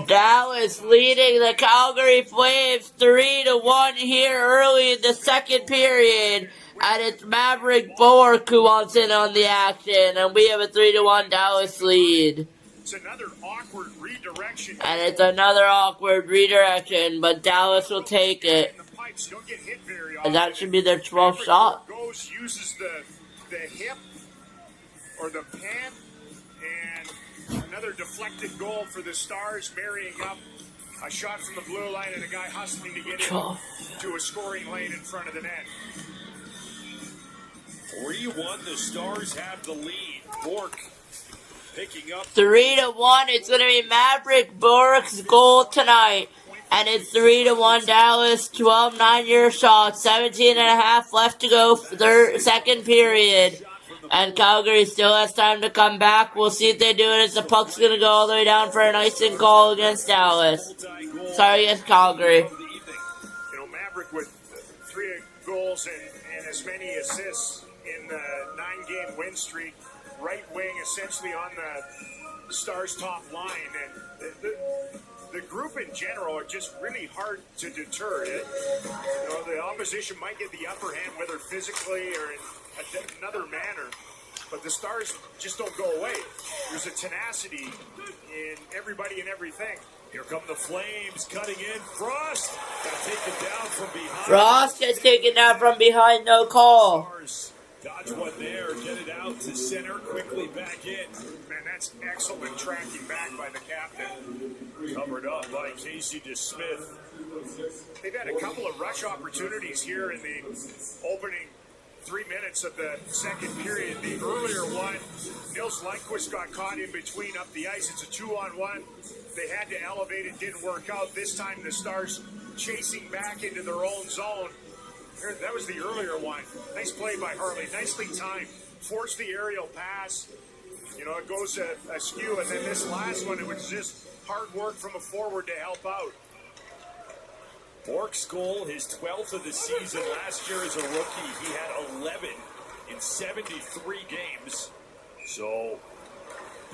Dallas leading the Calgary Flames 3-1 here early in the second period. And it's Maverick Bourque who wants in on the action. And we have a 3-1 Dallas lead. It's another awkward redirection. And it's another awkward redirection, but Dallas will take it. And that should be their 12th shot. Goes, uses the hip or the pan, and another deflected goal for the Stars, marrying up a shot from the blue line and a guy hustling to get into a scoring lane in front of the net. 3-1, the Stars have the lead. Bourque picking up 3-1. It's going to be Maverick Bourque's goal tonight. And it's 3-1 Dallas, 12 9-year shots, 17.5 left to go for their second period. And Calgary still has time to come back. We'll see if they do it as the puck's going to go all the way down for an icing call against Dallas. Sorry, against Calgary. You know, Maverick with 3 goals and as many assists in the 9-game win streak. Right wing essentially on the Stars' top line. And the group in general are just really hard to deter. You know, the opposition might get the upper hand, whether physically or in another manner, but the Stars just don't go away. There's a tenacity in everybody and everything. Here come the Flames cutting in. Frost got taken down from behind. Frost gets taken down from behind, no call. Stars dodge one there, get it out to center, quickly back in. Man, that's excellent tracking back by the captain. Covered up by Casey DeSmith. They've had a couple of rush opportunities here in the opening 3 minutes of the second period. The earlier one, Nils Lundqvist got caught in between up the ice. It's a 2-on-1. They had to elevate it, didn't work out. This time the Stars chasing back into their own zone. That was the earlier one. Nice play by Harley. Nicely timed. Forced the aerial pass. You know, it goes askew. And then this last one, it was just hard work from a forward to help out. Bourque's goal, his 12th of the season. Last year as a rookie, he had 11 in 73 games. So,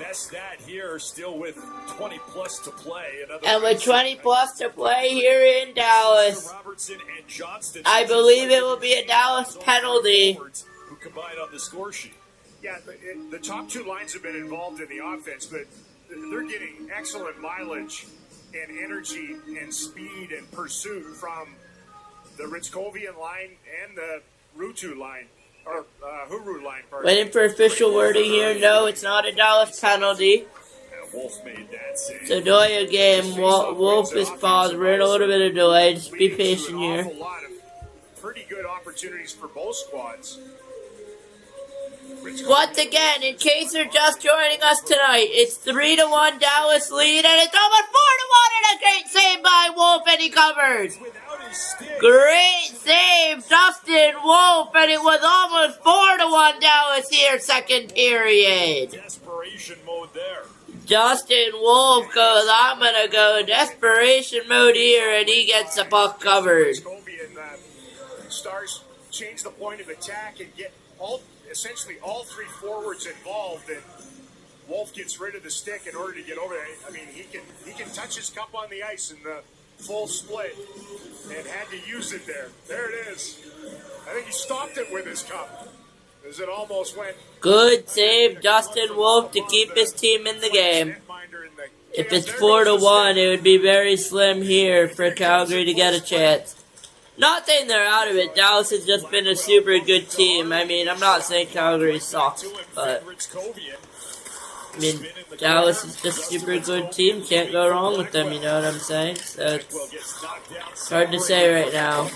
best stat here, still with 20 plus to play. And with 20 plus to play here in Dallas, Robertson and Johnston, I believe it will be a Dallas penalty. Who combine on the score sheet. Yeah, the top two lines have been involved in the offense, but they're getting excellent mileage and energy and speed and pursuit from the Ritzkovian line and the Rutu line, or Huru line. Waiting for official wording here. No, it's not a Dallas penalty. Wolf made that save. So delay a game. Wolf is paused. We're in a little bit of delay. Just be patient here. An awful lot of pretty good opportunities for both squads. Once again, in case you're just joining us tonight, it's 3-1 Dallas lead, and it's almost 4-1, and a great save by Wolf, and he covers. Great save, Justin Wolf, and it was almost 4-1 Dallas here, second period. Desperation mode there. Justin Wolf goes, I'm going to go desperation mode here, and he gets the puck covered. Stars change the point of attack and get essentially all three forwards involved, and Wolf gets rid of the stick in order to get over there. I mean, he can touch his cup on the ice in the full split, and had to use it there. There it is. I think he stopped it with his cup as it almost went. Good save, Justin Wolf, to keep his team in the game. If it's 4-1, it would be very slim here for Calgary to get a chance. Not saying they're out of it. Dallas has just been a super good team. I mean, I'm not saying Calgary sucks, but I mean, Dallas is just a super good team. Can't go wrong with them, you know what I'm saying? So it's hard to say right now.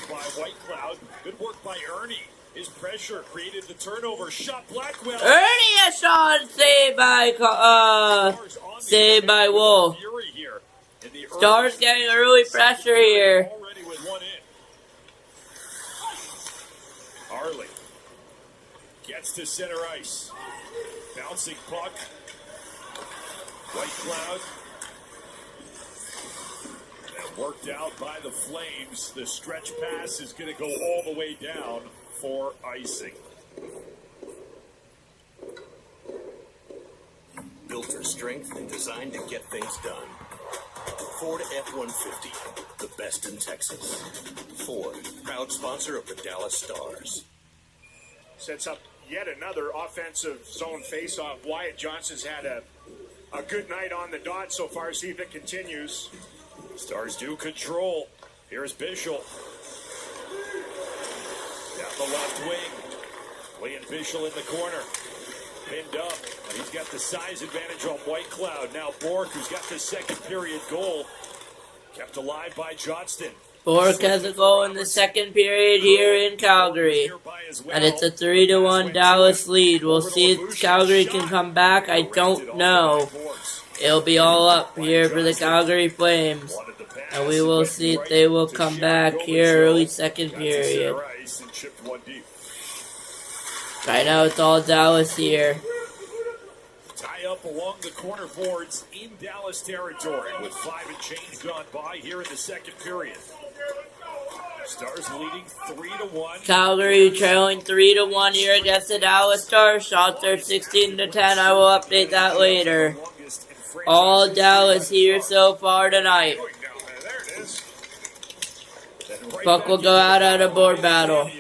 Good work by Ernie. His pressure created the turnover. Shot Blackwell. Ernie a shot saved by Wolf. Stars getting early pressure here. Harley gets to center ice. Bouncing puck. White Cloud. And worked out by the Flames. The stretch pass is going to go all the way down for icing. Built for strength and designed to get things done. Ford F-150, the best in Texas. Ford, proud sponsor of the Dallas Stars. Sets up yet another offensive zone face-off. Wyatt Johnson's had a good night on the dot so far. See if it continues. Stars do control. Here's Bischel. Down the left wing. William Bischel in the corner. Pinned up. He's got the size advantage on White Cloud. Now Bork, who's got the second period goal. Kept alive by Johnston. Bork has a goal in the second period here in Calgary. And it's a 3-1 Dallas lead. We'll see if Calgary can come back. I don't know. It'll be all up here for the Calgary Flames. And we will see if they will come back here early second period. Right now it's all Dallas here. Tie up along the corner boards in Dallas territory with 5 and change gone by here in the second period. Stars leading 3-1. Calgary trailing 3-1 here against the Dallas Stars. Shots are 16-10. I will update that later. All Dallas here so far tonight. Puck will go out at a board battle. And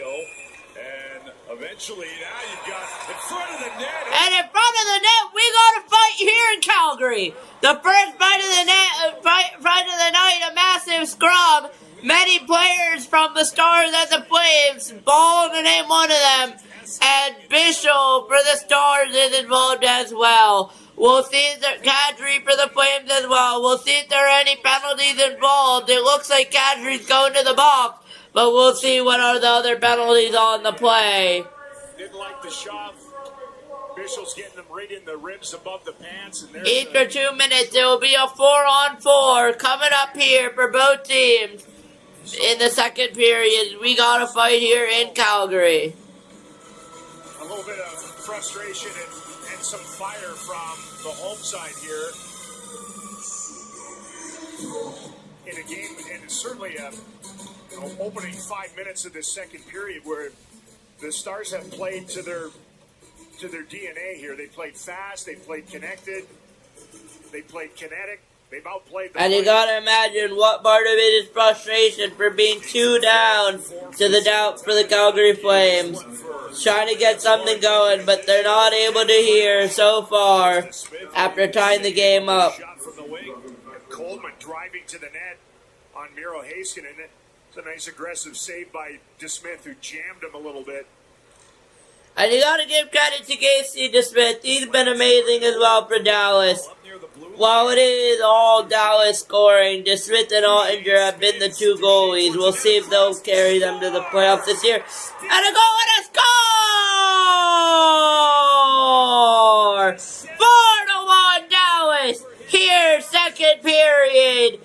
eventually now you've got in front of the net. And in front of the net, we got a fight here in Calgary. The first fight of the net, fight of the night, a massive scrum. Many players from the Stars and the Flames, Ball to name one of them, and Bischel for the Stars is involved as well. We'll see if there Kadri for the Flames as well. We'll see if there are any penalties involved. It looks like Kadri's going to the box, but we'll see what are the other penalties on the play. Didn't like the shove. Bischel's getting them right in the ribs above the pants. And Each for 2 minutes, it will be a 4-on-4 coming up here for both teams. In the second period, we got a fight here in Calgary. A little bit of frustration and some fire from the home side here in a game, and it's certainly a opening 5 minutes of this second period where the Stars have played to their to their DNA here. They played fast, they played connected, they played kinetic, they've outplayed the And you gotta imagine what part of it is frustration for being 2 down to the doubt for the Calgary Flames. Trying to get something going, but they're not able to here so far after tying the game up. Shot from the wing. Coleman driving to the net on Miro Heiskanen. It's a nice aggressive save by DeSmith, who jammed him a little bit. And you gotta give credit to Casey DeSmith. He's been amazing as well for Dallas. While it is all Dallas scoring, DeSmith and Ottinger have been the 2 goalies. We'll see if they'll carry them to the playoffs this year. And a goal and a score! 4-1 Dallas! Here, second period.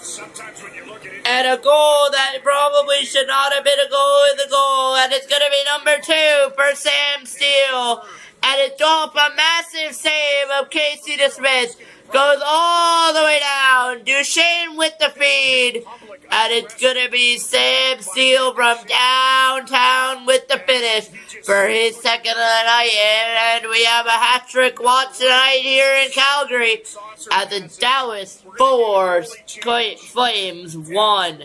Sometimes when you look at it, And a goal that probably should not have been a goal is a goal. And it's going to be number 2 for Sam Steele. And it's off a massive save of Casey DeSmith. Goes all the way down. Duchesne with the feed. And it's going to be Sam Steele from downtown with the finish for his second of the night. And we have a hat-trick watch tonight here in Calgary at the Dallas Flames 1.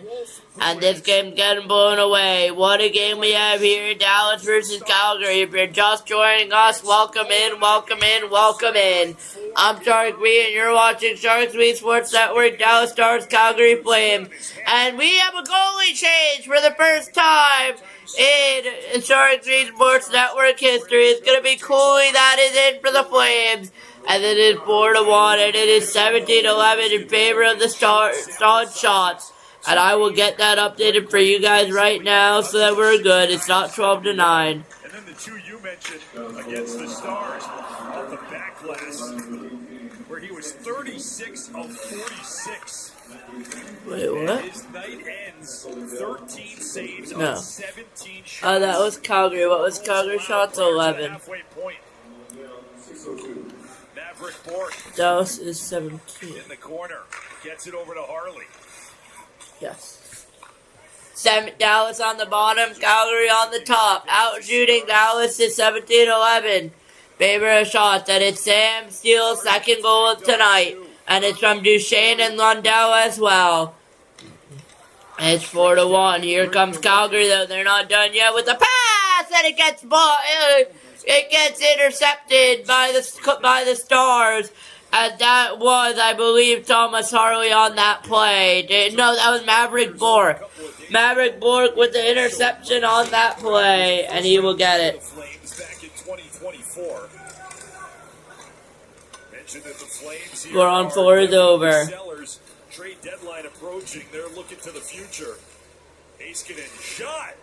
And this game's getting blown away. What a game we have here in Dallas versus Calgary. If you're just joining us, welcome in, welcome in, welcome in. I'm Shark V, and you're watching Sharks V Sports Network, Dallas Stars, Calgary Flames. And we have a goalie change for the first time in Sharks V Sports Network history. It's going to be Cooley that is in for the Flames. And it is 4-1, and it is 17-11 in favor of the Stars shots. And I will get that updated for you guys right now so that we're good. It's not 12-9. And then the 2 you mentioned against the Stars off the back glass, where he was 36 of 46. Wait, what? His night ends 13 saves No. on 17 shots. Oh, that was Calgary. What was Calgary shots? 11. Halfway point. Maverick Bork Dallas is 17. in the corner. Gets it over to Harley. Yes. Dallas on the bottom, Calgary on the top. Out shooting Dallas is 17-11. Favor of shots, and it's Sam Steele's second goal of tonight. And it's from Duchesne and Lundell as well. And it's 4-1. Here comes Calgary, though. They're not done yet with the pass, and it gets intercepted by the Stars. And that was, I believe, Thomas Harley on that play. No, that was Maverick Bork. Maverick Bork with the interception on that play, and he will get it. Back in 2024. Mentioned that the Flames here We're on 4 is over. Sellers, trade deadline approaching. They're looking to the future. Heiskanen shot.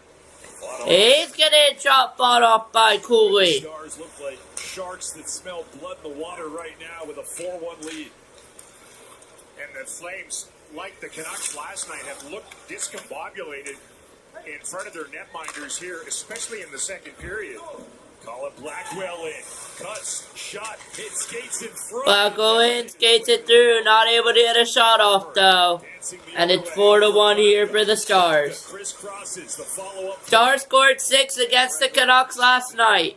He's getting shot fought off by Cooley. Stars look like sharks that smell blood in the water right now with a 4-1 lead. and the Flames, like the Canucks last night, have looked discombobulated in front of their netminders here, especially in the second period. Colin Blackwell in. Cuts, shot, hit, skates in front. Blackwell in, skates it through, not able to get a shot off though. And it's 4-1 here for the Stars. Stars scored 6 against the Canucks last night.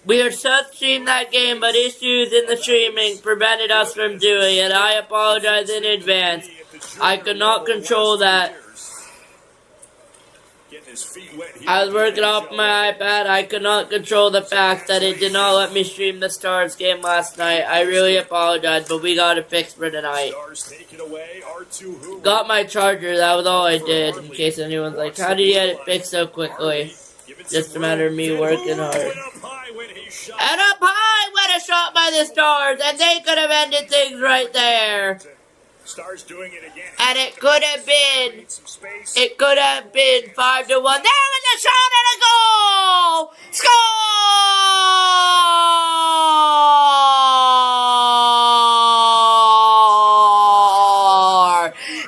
We were supposed to stream that game, but issues in the streaming prevented us from doing it. I apologize in advance. I could not control that. I was working off my iPad. I could not control the fact that it did not let me stream the Stars game last night. I really apologize, but we got it fixed for tonight. Got my charger, that was all I did, in case anyone's like, how did you get it fixed so quickly? Just a matter of me working hard. And up high went a shot by the Stars, and they could have ended things right there. Stars doing it again. And it could have been 5-1. There was a shot and a goal! Score!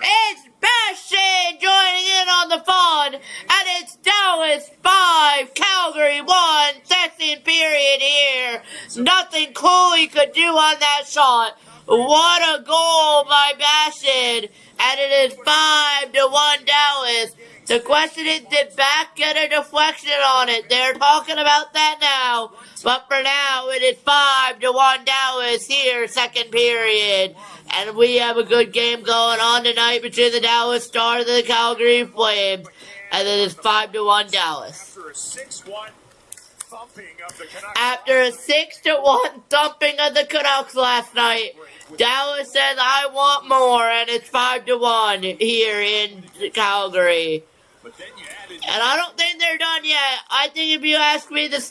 It's Bastion joining in on the fun, and it's Dallas 5, Calgary 1, second period here. Nothing Cooley could do on that shot. What a goal by Bastion, and it is 5-1 Dallas. The question is, did Back get a deflection on it? They're talking about that now. But for now, it is 5-1 Dallas here, second period. And we have a good game going on tonight between the Dallas Stars and the Calgary Flames. And it is 5-1 Dallas. After a 6-1 thumping of the Canucks. After a 6-1 thumping of the Canucks last night, Dallas says, I want more, and it's 5-1 here in Calgary. And I don't think they're done yet. I think if you ask me, the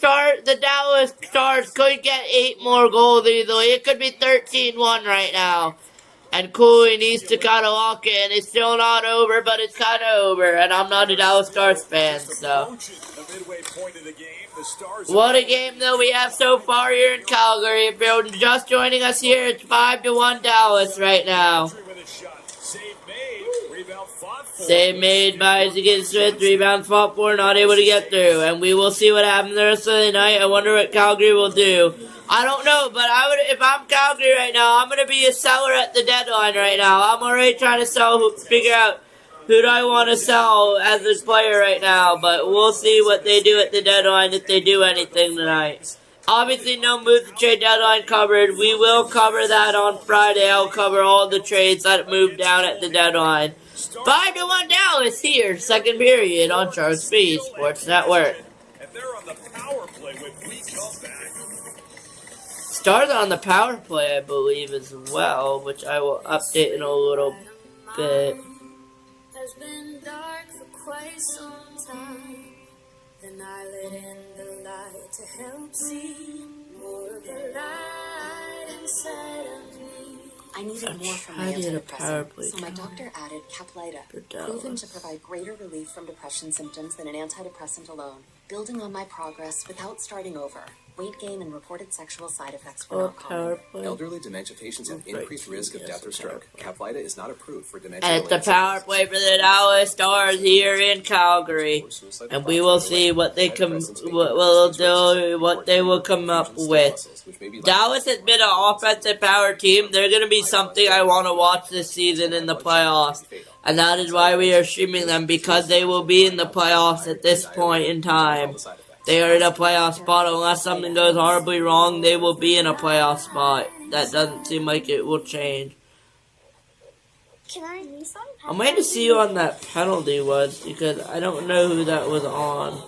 Dallas Stars could get 8 more goals easily. It could be 13-1 right now. And Cooley needs to kind of lock in. It's still not over, but it's kind of over. And I'm not a Dallas Stars fan, so. What a game, though, we have so far here in Calgary. If you're just joining us here, it's 5-1 Dallas right now. Save made by Isaac Smith, rebound fought for, not able to get through. And we will see what happens the rest of the night. I wonder what Calgary will do. I don't know, but if I'm Calgary right now, I'm going to be a seller at the deadline right now. I'm already trying to figure out who do I want to sell as a player right now. But we'll see what they do at the deadline if they do anything tonight. Obviously, no move to trade deadline covered. We will cover that on Friday. I'll cover all the trades that moved down at the deadline. 5-1 Dallas here, second period on Shark Speed Sports Network. And they're on the power play when we come back. Stars on the power play, I believe, as well, which I will update in a little bit. Has been dark for quite some time. Then I let in the light to help see more of the light inside of me. I needed more from my antidepressant, so my doctor added Caplyta, proven to provide greater relief from depression symptoms than an antidepressant alone, building on my progress without starting over. Weight gain and reported sexual side effects were not common. Elderly dementia patients have increased risk of death or stroke. Caplyta is not approved for dementia. And it's the power play for the Dallas Stars here in Calgary, and we will see what they what they will come up with. Dallas has been an offensive power team. They're going to be something I want to watch this season in the playoffs, and that is why we are streaming them, because they will be in the playoffs at this point in time. They are in a playoff spot. Unless something goes horribly wrong, they will be in a playoff spot. That doesn't seem like it will change. I'm waiting to see who on that penalty was, because I don't know who that was on.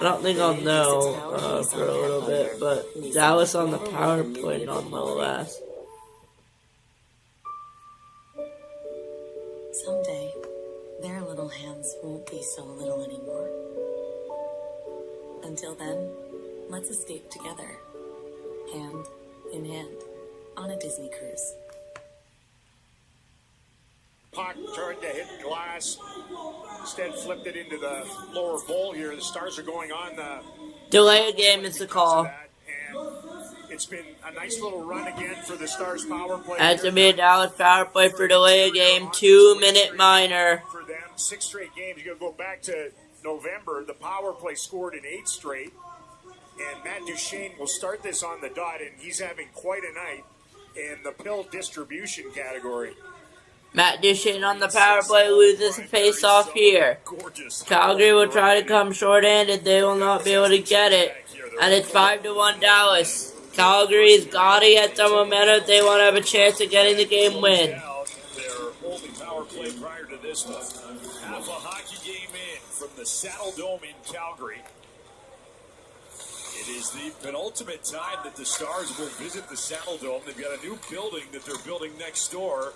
I don't think I'll know for a little bit, but Dallas on the power play nonetheless. Someday, their little hands won't be so little anymore. Until then, let's escape together, hand in hand, on a Disney cruise. Puck turned to hit glass. Instead flipped it into the lower bowl here. The Stars are going on the delay a game is the call. It's been a nice little run again for the Stars power play. That's a mid-Dallas power play for delay a game, 2-minute minor. For them, 6 straight games. You got to go back to November. The power play scored in 8 straight. And Matt Duchene will start this on the dot, and he's having quite a night in the pill distribution category. Matt Duchene on the power play loses a face-off here. Calgary will try to come short-handed. They will not be able to get it. And it's 5-1 Dallas. Calgary's got to get some momentum if they want to have a chance of getting the game win. Their only power play prior to this one. Half a hockey game in from the Saddle Dome in Calgary. It is the penultimate time that the Stars will visit the Saddle Dome. They've got a new building that they're building next door.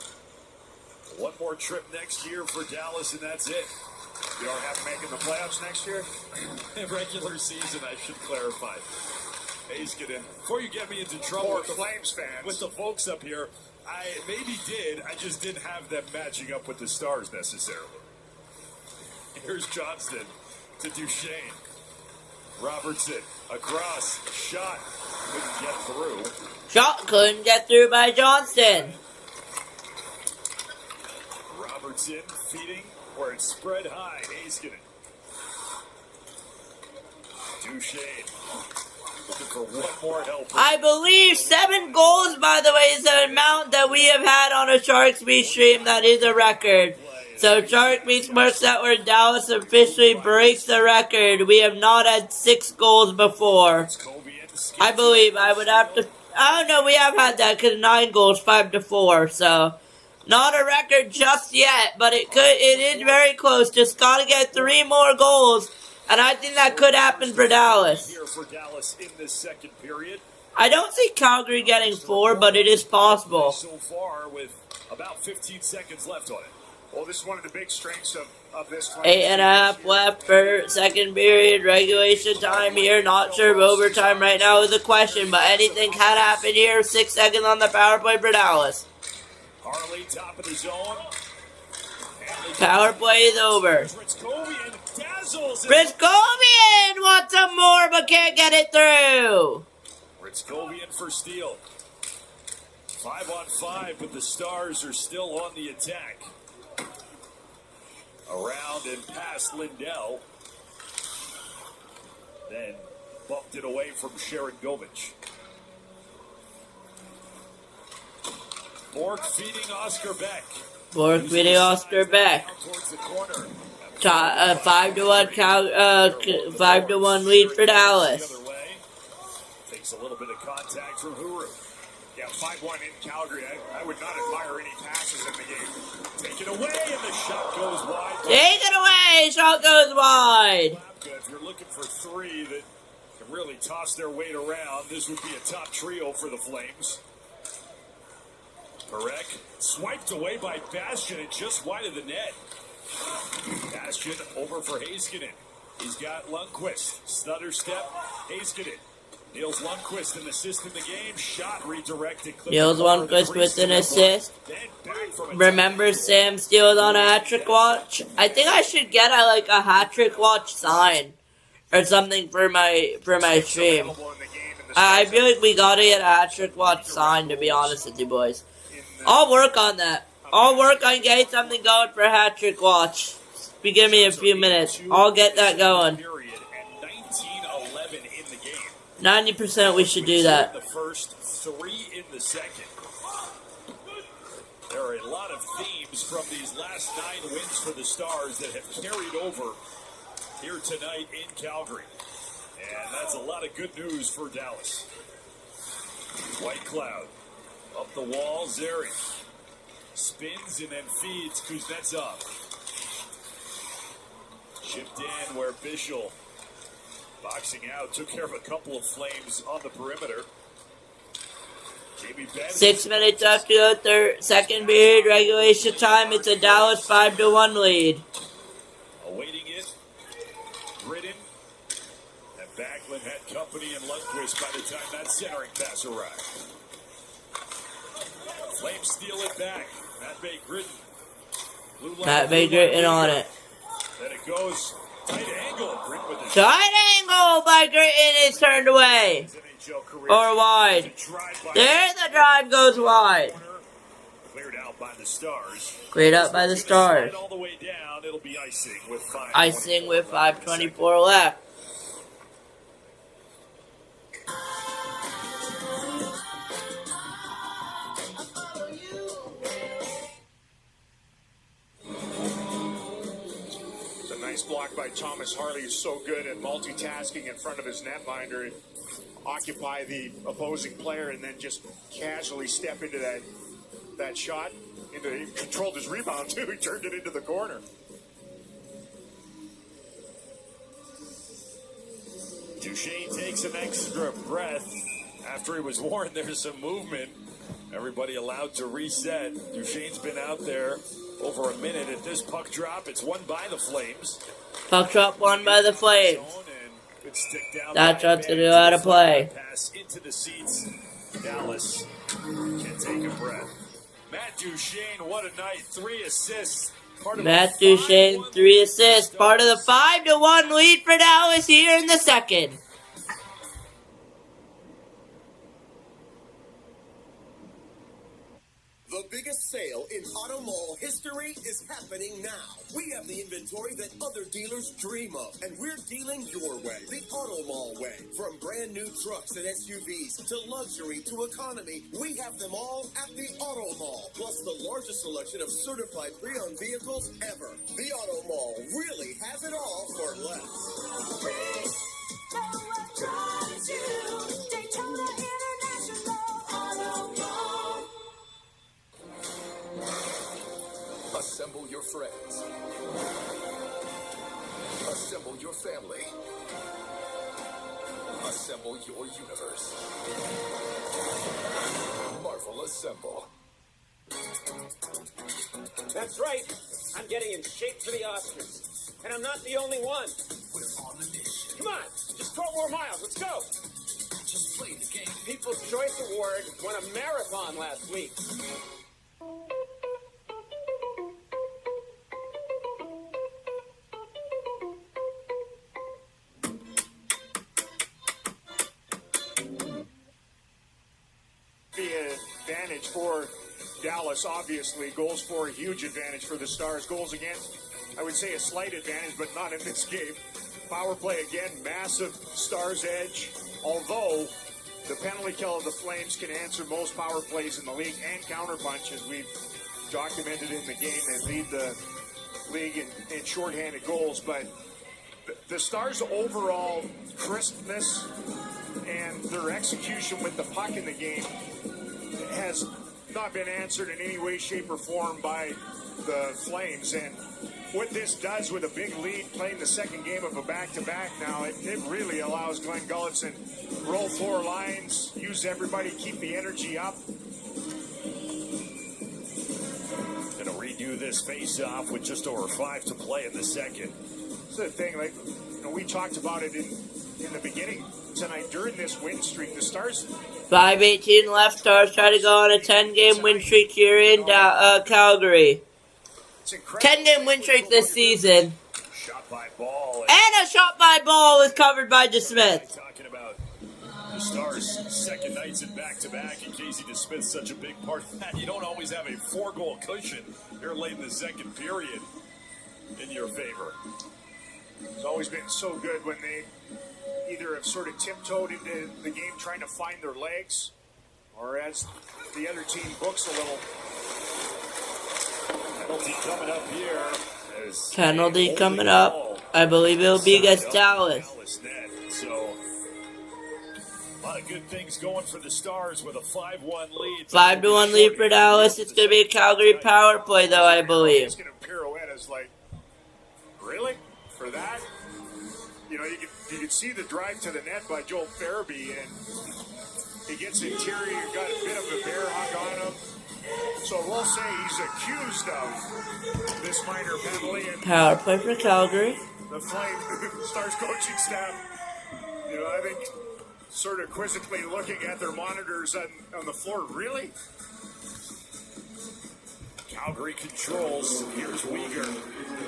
One more trip next year for Dallas, and that's it. You don't have to make the playoffs next year? Regular season, I should clarify. Hayes, before you get me into trouble with Flames fans, with the folks up here, I maybe did. I just didn't have them matching up with the Stars necessarily. Here's Johnston to Duchene. Robertson across, shot, couldn't get through. Shot couldn't get through by Johnston. Robertson feeding where it's spread high. Heiskanen. Duchene looking for one more help. I believe 7 goals, by the way, is the amount that we have had on a Sharks Beat stream. That is a record. So Shark Meets Marks Network in Dallas officially breaks the record. We have not had 6 goals before. I believe I would have to. I don't know. We have had that because 9 goals, 5-4. So not a record just yet, but it could. It is very close. Just gotta get 3 more goals, and I think that could happen for Dallas. Here for Dallas in this second period. I don't see Calgary getting 4, but it is possible. So far, with about 15 seconds left on it. Well, this is one of the big strengths of this fight. 8.5 left for second period. Regulation time here. Not sure if overtime right now is a question, but anything can happen here. 6 seconds on the power play for Dallas. Harley, top of the zone. Power play is over. Ritzkovian dazzles. Ritzkovian wants some more, but can't get it through. Ritzkovian for steal. 5-on-5, but the Stars are still on the attack. Around and past Lindell. Then bumped it away from Sharon Govich. Bork feeding Oscar Beck. Bork feeding Oscar Beck. Towards the corner. 5-1 5-1 lead for Dallas. The other way. Takes a little bit of contact from Huru. Yeah, 5-1 in Calgary. I would not admire any passes in the game. Take it away, and the shot goes wide. Take it away, shot goes wide. If you're looking for 3 that can really toss their weight around, this would be a top trio for the Flames. Perek swiped away by Bastian and just wide of the net. Bastian over for Heiskanen. He's got Lundqvist. Stutter step, Heiskanen. Niels Lundqvist an assist in the game. Shot redirected. Niels Lundqvist with an assist. Remember Sam Steele on a hat-trick watch? I think I should get a hat-trick watch sign or something for my stream. I feel like we gotta get a hat-trick watch sign, to be honest with you boys. I'll work on that. I'll work on getting something going for hat-trick watch. Give me a few minutes. I'll get that going. 90% we should do that. The first, 3 in the second. There are a lot of themes from these last 9 wins for the Stars that have carried over here tonight in Calgary. And that's a lot of good news for Dallas. White Cloud up the wall, Zeri spins and then feeds Kuznetsov. Chipped in where Bischel, boxing out, took care of a couple of Flames on the perimeter. Jamie Benn. 6 minutes left to go, second period, regulation time. It's a Dallas 5-1 lead. Awaiting it, Britton. And Backlund had company and Lundqvist by the time that centering pass arrived. Flames steal it back. Matt Bay Gritton. Matt Bay Gritton on it. Then it goes tight angle. Tight angle by Gritton is turned away. Or wide. There the drive goes wide. Cleared out by the Stars. Cleared out by the Stars. All the way down, it'll be icing with 5:24 left. Nice block by Thomas Harley. He's so good at multitasking in front of his netminder, occupy the opposing player, and then just casually step into that shot. He controlled his rebound too. He turned it into the corner. Duchesne takes an extra breath after he was warned there's some movement. Everybody allowed to reset. Duchesne's been out there over a minute. At this puck drop, it's won by the Flames. Puck drop won by the Flames. That shot's going to go out of play. Pass into the seats. Dallas can take a breath. Matt Duchesne, what a night. 3 assists. Matt Duchesne, 3 assists. Part of the 5-1 lead for Dallas here in the second. The biggest sale in Auto Mall history is happening now. We have the inventory that other dealers dream of, and we're dealing your way, the Auto Mall way. From brand new trucks and SUVs to luxury to economy, we have them all at the Auto Mall. Plus the largest selection of certified pre-owned vehicles ever. The Auto Mall really has it all for less. Daytona International Auto Mall. Assemble your friends. Assemble your family. Assemble your universe. Marvel Assemble. That's right. I'm getting in shape for the Oscars. And I'm not the only one. We're on a mission. Come on, just 12 more miles. Let's go. Just play the game. People's Choice Award won a marathon last week. The advantage for Dallas, obviously. Goals for a huge advantage for the Stars. Goals against, I would say, a slight advantage, but not in this game. Power play again, massive Stars edge. Although the penalty kill of the Flames can answer most power plays in the league and counterpunch, as we've documented in the game, and lead the league in shorthanded goals. But the Stars' overall crispness and their execution with the puck in the game has not been answered in any way, shape, or form by the Flames. And what this does with a big lead, playing the second game of a back-to-back now, it really allows Glenn Gullickson roll 4 lines, use everybody, keep the energy up. Gonna redo this face-off with just over 5 to play in the second. That's the thing, like, you know, we talked about it in the beginning tonight during this win streak. The Stars 5:18 left. Stars try to go on a 10-game win streak here in Calgary. 10-game win streak this season. Shot by Ball. And a shot by Ball was covered by DeSmith. Talking about the Stars' second nights in back-to-back, and Casey DeSmith's such a big part of that. You don't always have a 4-goal cushion here late in the second period in your favor. It's always been so good when they either have sort of tiptoed into the game trying to find their legs, or as the other team books a little. Penalty coming up here. Penalty coming up. I believe it'll be against Dallas. So, a lot of good things going for the Stars with a 5-1 lead. 5-1 lead for Dallas. It's going to be a Calgary power play, though, I believe. It's going to pirouette as like, really? For that? You know, you can see the drive to the net by Joel Farabee, and he gets interior, got a bit of a bear hug on him. So we'll say he's accused of this minor penalty. And power play for Calgary. The Flame Stars coaching staff, you know, I think sort of quizzically looking at their monitors on the floor. Really? Calgary controls. Here's Weegar.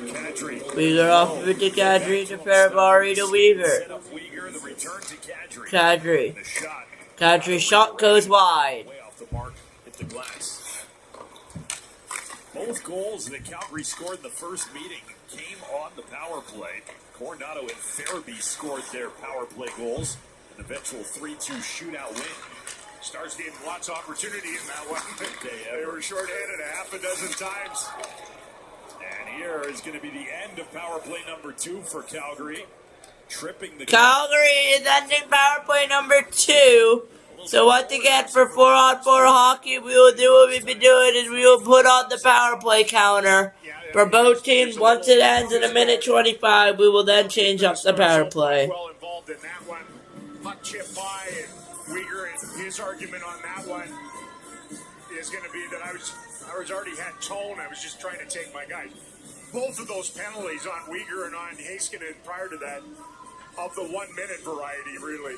Kadri. Weegar off of it to Kadri to Farabee to Weaver. Set up Weegar, the return to Kadri. Kadri. The shot. Kadri's shot goes wide. Way off the mark, hit the glass. Both goals that Calgary scored in the first meeting came on the power play. Coronado and Farabee scored their power play goals. An eventual 3-2 shootout win. Stars gave lots of opportunity in that one. They were shorthanded a half a dozen times. And here is going to be the end of power play number 2 for Calgary. Tripping the Calgary is ending power play number 2. So once again, for 4-on-4 hockey, we will do what we've been doing, and we will put on the power play counter for both teams. Once it ends in a minute 25, we will then change up the power play. Well involved in that one. Puck chip by, and Weegar, and his argument on that one is going to be that I was already had tone. I was just trying to take my guys. Both of those penalties on Weegar and on Heiskanen prior to that, of the 1-minute variety, really.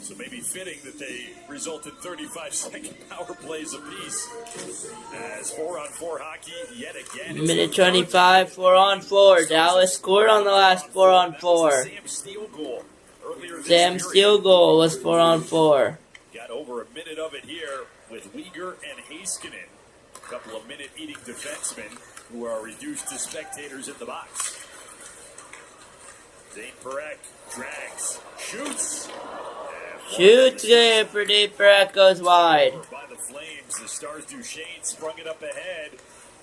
So maybe fitting that they result in 35-second power plays apiece. As 4-on-4 hockey yet again. Minute 25, 4-on-4. Dallas scored on the last 4-on-4. Sam Steele goal earlier this Sam Steele goal was 4-on-4. Got over a minute of it here. with Uyghur and Heiskanen. A couple of minute-eating defensemen who are reduced to spectators in the box. Zane Parekh drags, shoots. Shoots good for Dave Parekh, goes wide. By the Flames, the Stars' Duchesne sprung it up ahead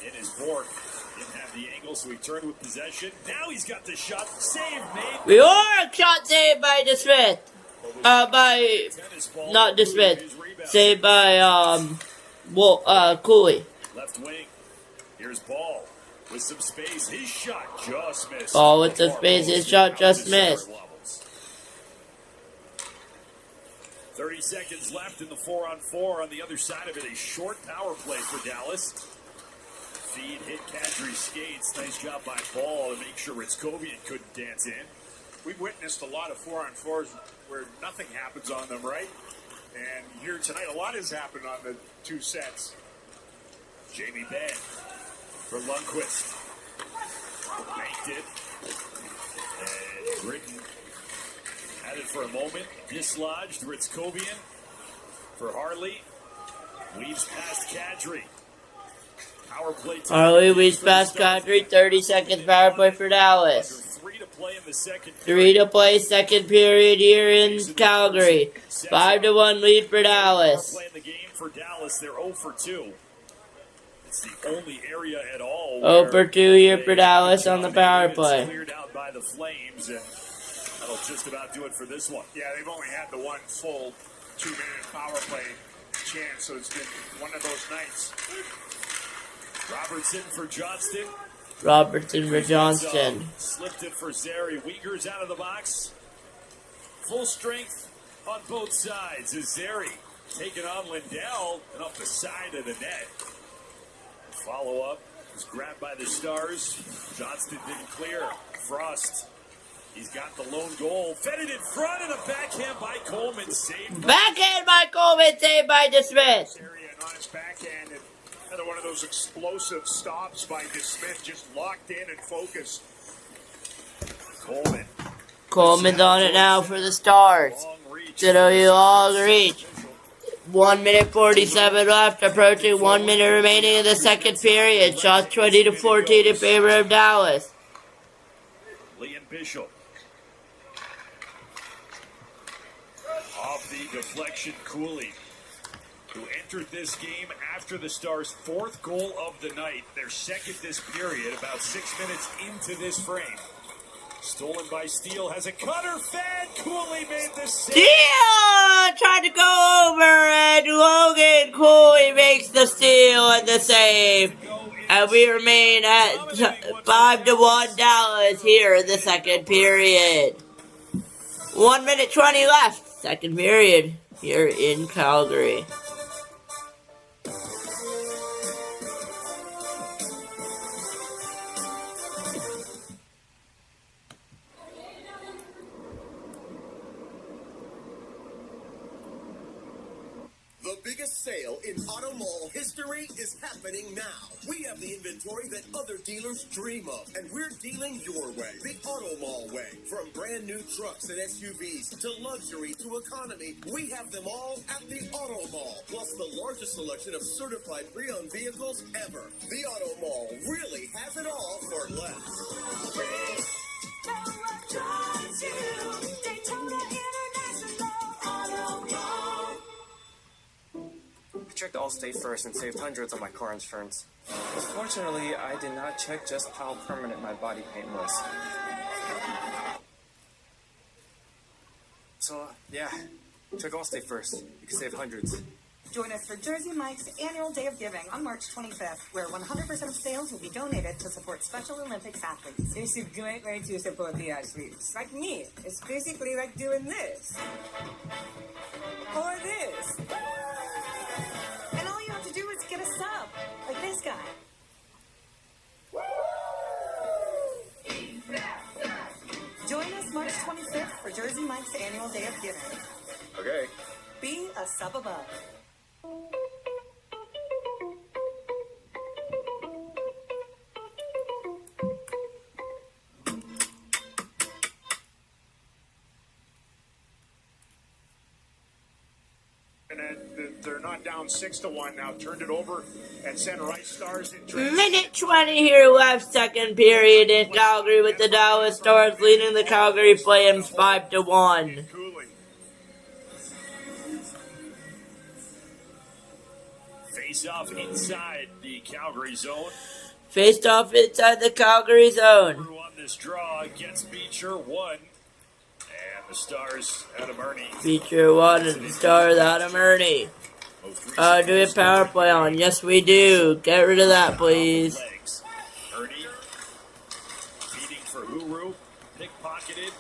in his Bork. Didn't have the angle, so he turned with possession. Now he's got the shot. Save made. We are shot saved by DeSmith. Not DeSmith. Saved by, Cooley. Left wing. Here's Ball with some space. His shot just missed. Ball with the space, his shot just missed. 30 seconds left in the 4-on-4. On the other side of it, a short power play for Dallas. Feed hit Kadri's skates. Nice job by Ball to make sure Ritzkovian couldn't dance in. We've witnessed a lot of 4-on-4s where nothing happens on them, right? And here tonight, a lot has happened on the two sets. Jamie Benn for Lundqvist. Banked it. And Britton had it for a moment. Dislodged Ritzkovian for Harley. Weaves past Kadri. Power play. Harley weaves past Kadri. 30 seconds power play for Dallas. 3 to play in the second. 3 to play second period here in Calgary. 5-1 lead for Dallas. Playing the game for Dallas. They're 0 for 2. It's the only area at all. 0 for 2 here for Dallas on the power play. Cleared out by the Flames, and that'll just about do it for this one. Yeah, they've only had the one full 2-minute power play chance, so it's been one of those nights. Robertson for Johnston. Robertson for Johnston. Slipped it for Zary. Uyghur's out of the box. Full strength on both sides as Zary taking on Lindell and off the side of the net. Follow up was grabbed by the Stars. Johnston didn't clear. Frost. He's got the lone goal. Fed it in front and a backhand by Coleman. Saved. Backhand by Coleman, saved by DeSmith. Area and on his backhand, and another one of those explosive stops by DeSmith, just locked in and focused. Coleman. Coleman's on it now for the Stars. To the long reach. 1 minute 47 left, approaching 1 minute remaining in the second period. Shots 20 to 14 in favor of Dallas. Liam Bishop. Off the deflection, Cooley, who entered this game after the Stars' 4th goal of the night, their second this period, about 6 minutes into this frame. Stolen by Steele, has a cutter fed. Cooley made the save. Steele tried to go over, and Logan Cooley makes the steal and the save. And we remain at 5-1 Dallas here in the second period. 1 minute 20 left. Second period here in Calgary. The biggest sale in Auto Mall history is happening now. We have the inventory that other dealers dream of, and we're dealing your way, the Auto Mall way. From brand new trucks and SUVs to luxury to economy, we have them all at the Auto Mall. Plus the largest selection of certified pre-owned vehicles ever. The Auto Mall really has it all for less. I checked Allstate first and saved hundreds on my car insurance. Unfortunately, I did not check just how permanent my body paint was. So, yeah, check Allstate first. You can save hundreds. Join us for Jersey Mike's annual Day of Giving on March 25th, where 100% of sales will be donated to support Special Olympics athletes. It's a great way to support the athletes. Like me, it's basically like doing this. Or this. And all you have to do is get a sub, like this guy. Join us March 25th for Jersey Mike's annual Day of Giving. Okay. Be a sub above. they're not down 6-1 now. Turned it over at center ice. Stars in transition. Minute 20 here left, second period in Calgary, with the Dallas Stars leading the Calgary Flames 5-1. Face off inside the Calgary zone. Faced off inside the Calgary zone. On this draw against Beecher, 1. And the Stars out of Ernie. Beecher 1 and the Stars out of Ernie. Do we have power play on? Yes, we do. Get rid of that, please. Ernie feeding for Huru, pickpocketed,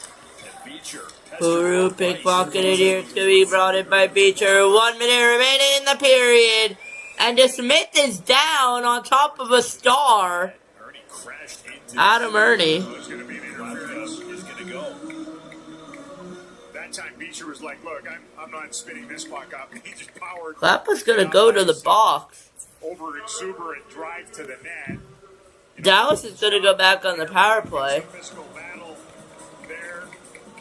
and Beecher. Huru pickpocketed here. It's going to be brought in by Beecher. 1 minute remaining in the period. And Smith is down on top of a Star. Ernie crashed into Adam Ernie. It's going to be an interference. Is going to go. That time Beecher was like, look, I'm not spinning this puck up. He just powered. Klappa's going to go to the box. Over exuberant drive to the net. Dallas is going to go back on the power play. Physical battle there.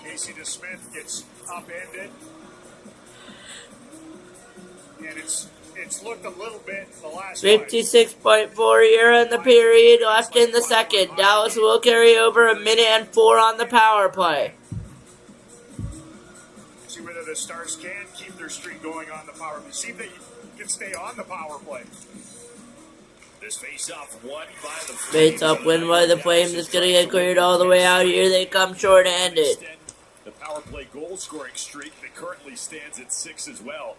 Casey DeSmith gets upended. And it's looked a little bit the last 56.4 here in the period, left in the second. Dallas will carry over 1 minute and 4 on the power play. See whether the Stars can keep their streak going on the power play. See if they can stay on the power play. This face-off won by the Flames. Face-off win by the Flames is going to get cleared all the way out here. They come short-handed. The power play goal-scoring streak that currently stands at 6 as well.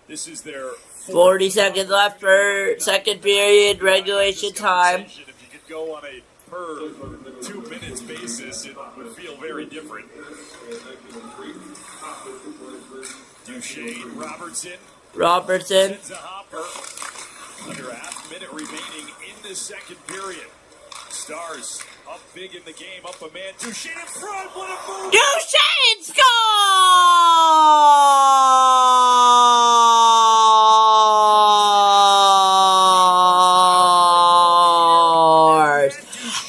This is their 40 seconds left for second period, regulation time. If you could go on a per 2 minutes basis, it would feel very different. Duchesne, Robertson. Sends a hopper. Under a half minute remaining in the second period. Stars up big in the game, up a man. Duchesne in front. What a move! Duchesne scores!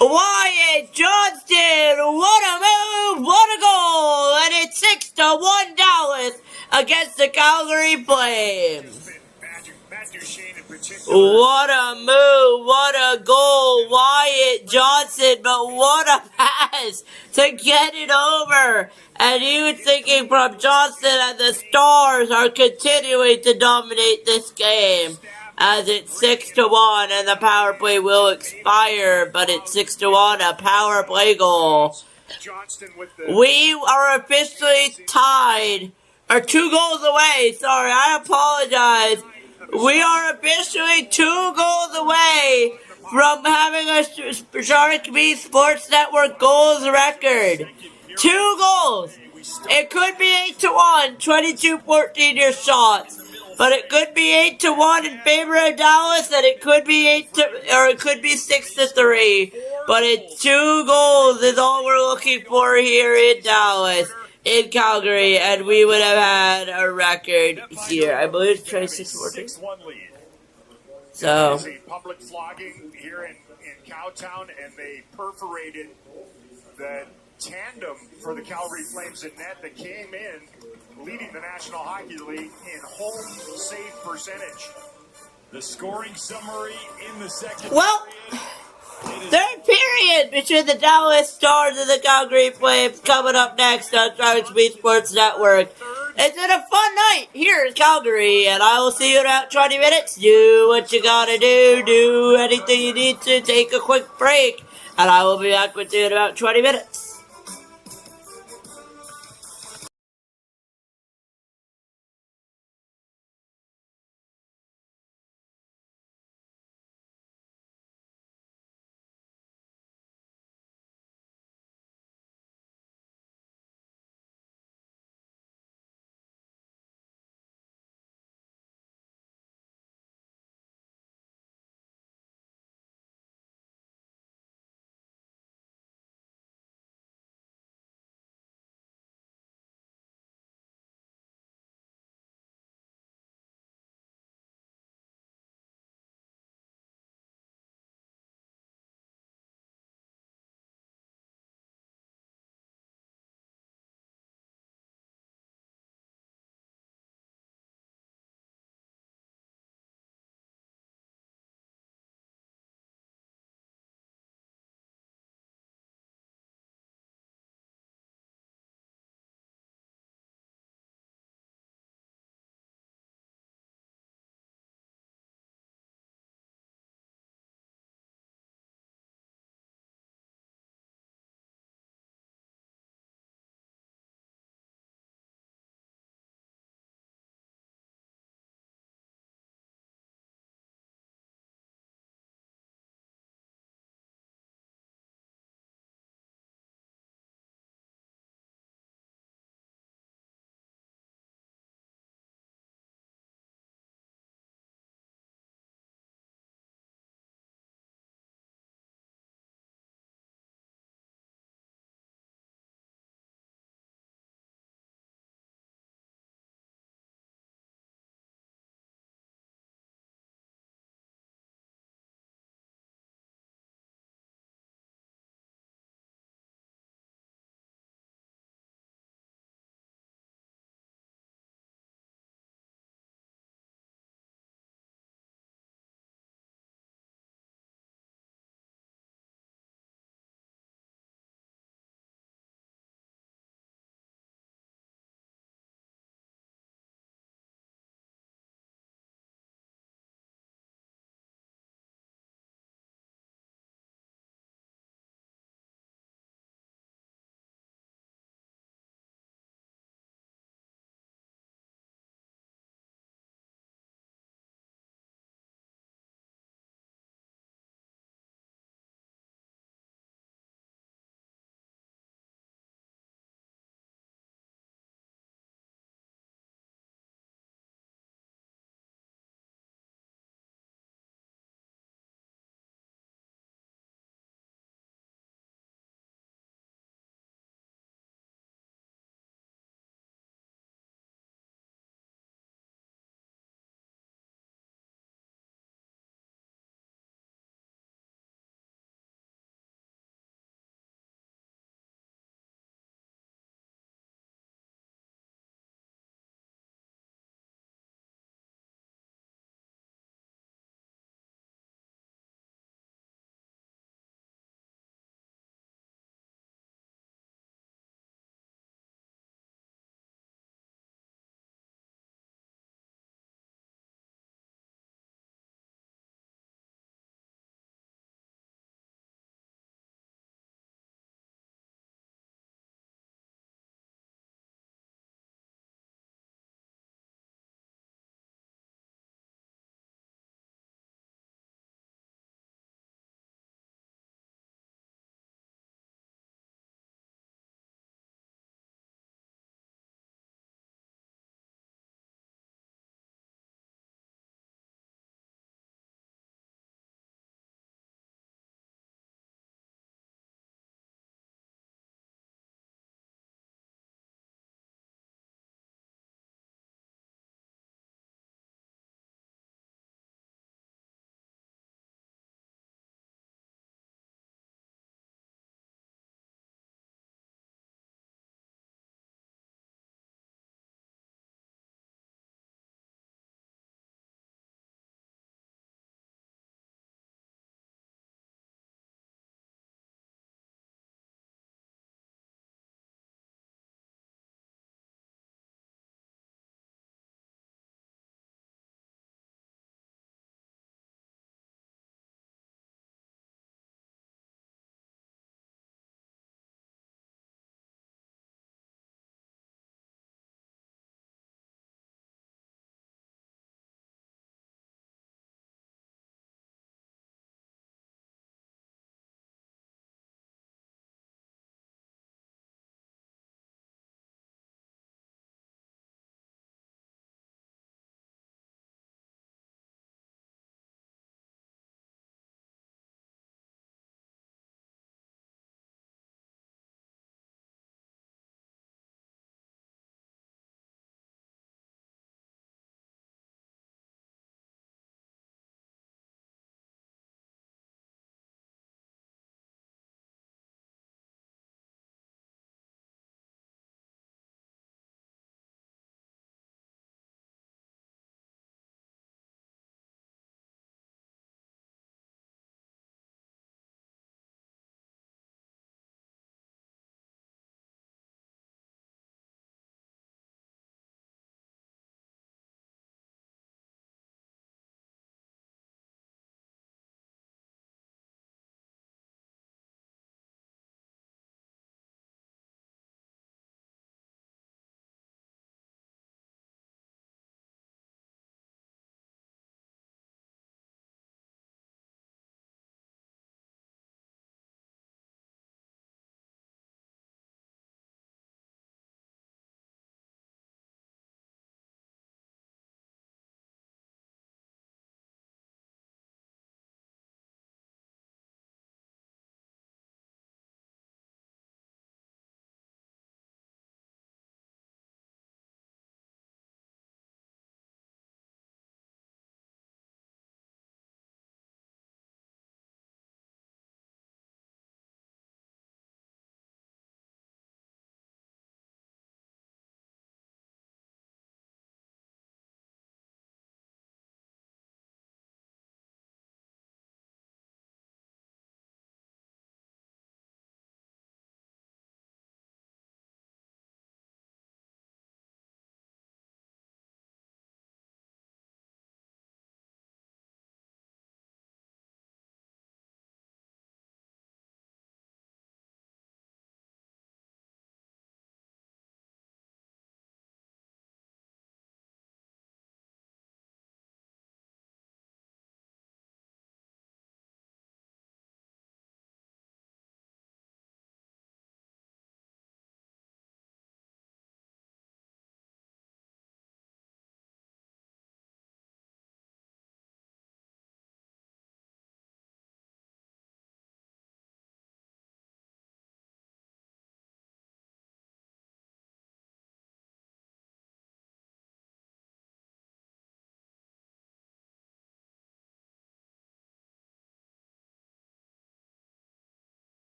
Wyatt Johnston, what a move, what a goal, and it's 6-1 Dallas against the Calgary Flames. What a move, what a goal, Wyatt Johnson, but what a pass to get it over. And you thinking from Johnson and the Stars are continuing to dominate this game as it's 6-1 and the power play will expire, but it's 6-1, a power play goal. We are officially tied, or 2 goals away, sorry, I apologize. We are officially 2 goals away from having a Shark B Sports Network goals record. 2 goals. It could be 8-1, 22-14 your shots. But it could be 8-1 in favor of Dallas, and it could be 6-3. But it's 2 goals is all we're looking for here in Dallas. In Calgary, and we would have had a record here. I believe it's 26-14. So, It was a public flogging here in Cowtown, and they perforated the tandem for the Calgary Flames in net that came in leading the National Hockey League in home save percentage. The scoring summary in the second. Well, third period between the Dallas Stars and the Calgary Flames coming up next on Shark B Sports Network. It's been a fun night here in Calgary, and I will see you in about 20 minutes. Do what you gotta do. Do anything you need to. Take a quick break, and I will be back with you in about 20 minutes.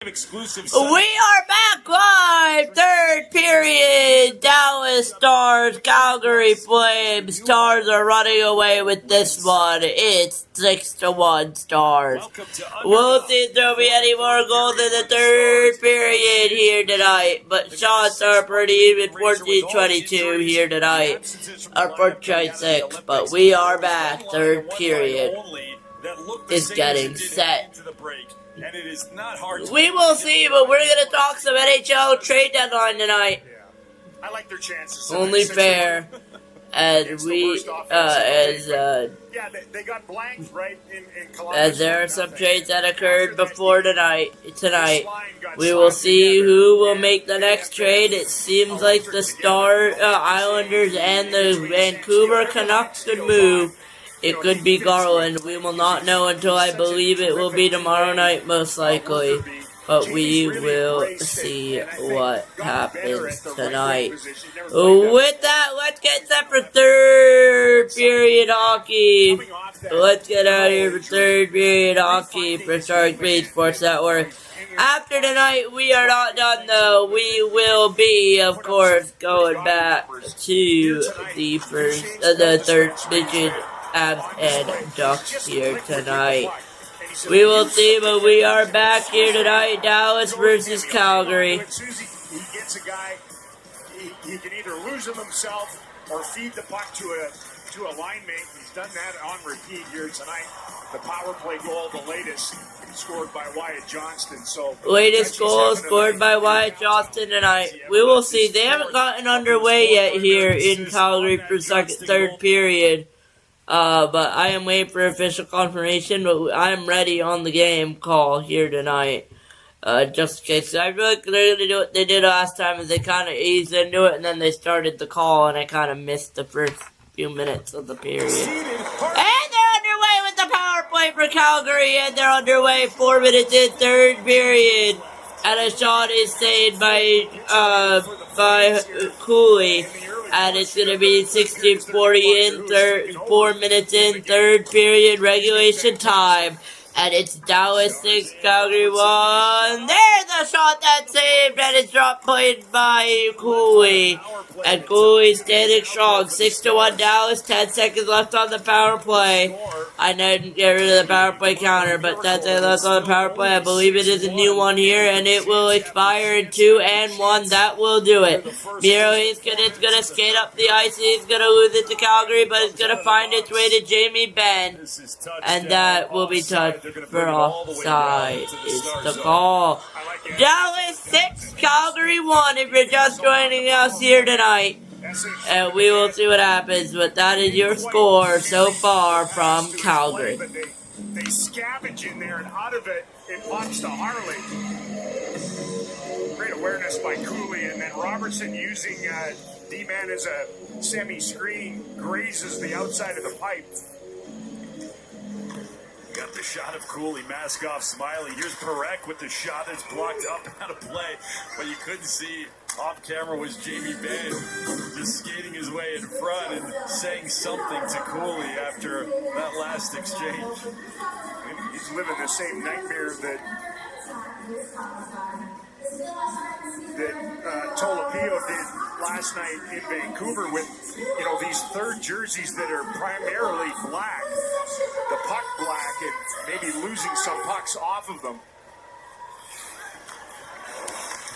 exclusive. We are back live, third period, Dallas Stars, Calgary Flames. Stars are running away with this one. It's 6-1 Stars. We'll see if there'll be any more goals in the third period here tonight, but shots are pretty even, 14-22 here tonight, or 14-26, but we are back, third period is getting set. And it is not hard. We will see, but we're going to talk some NHL trade deadline tonight. I like their chances. Only fair. And we, yeah, they got blanked right in Columbus. As there are some trades that occurred before tonight, we will see who will make the next trade. It seems like the Star Islanders and the Vancouver Canucks could move. It could be Garland. We will not know until I believe it will be tomorrow night, most likely. But we will see what happens tonight. With that, let's get set for third period hockey. Let's get out of here for third period hockey for Shark Beat Sports Network. After tonight, we are not done though. We will be, of course, going back to the third division. Abs and Ducks here tonight. We will see, but we are back here tonight. Dallas versus Calgary. He gets a guy, he can either lose him himself or feed the puck to a line mate. He's done that on repeat here tonight. The power play goal, the latest, scored by Wyatt Johnston. So latest goal scored by Wyatt Johnston tonight. We will see. They haven't gotten underway yet here in Calgary for third period. But I am waiting for official confirmation, but I am ready on the game call here tonight. Just in case. I feel like they're going to do what they did last time, is they kind of eased into it, and then they started the call, and I kind of missed the first few minutes of the period. And they're underway with the power play for Calgary, and they're underway 4 minutes in third period. And a shot is saved by Cooley. And it's going to be 16:40 in 4 minutes in third period regulation time. And it's Dallas 6, Calgary 1. There's a shot that's saved, and it's dropped played by Cooley. And Cooley standing strong. 6-1 Dallas, 10 seconds left on the power play. I didn't get rid of the power play counter, but 10 seconds left on the power play. I believe it is a new one here, and it will expire in 2 and 1. That will do it. Miro, it's gonna skate up the ice. He's gonna lose it to Calgary, but it's gonna find its way to Jamie Benn. And that will be touched for offside is the call. Dallas 6, Calgary 1 if you're just joining us here tonight. And we will see what happens, but that is your score so far from Calgary. They scavenge in there, and out of it, it pops to Harley. Great awareness by Cooley, and then Robertson using D-man as a semi-screen, grazes the outside of the pipe. Got the shot of Cooley, mask off, Smiley. Here's Perek with the shot that's blocked up out of play. What you couldn't see off camera was Jamie Benn just skating his way in front and saying something to Cooley after that last exchange. He's living the same nightmare that Tolopio did last night in Vancouver with, these third jerseys that are primarily black, the puck black, and maybe losing some pucks off of them.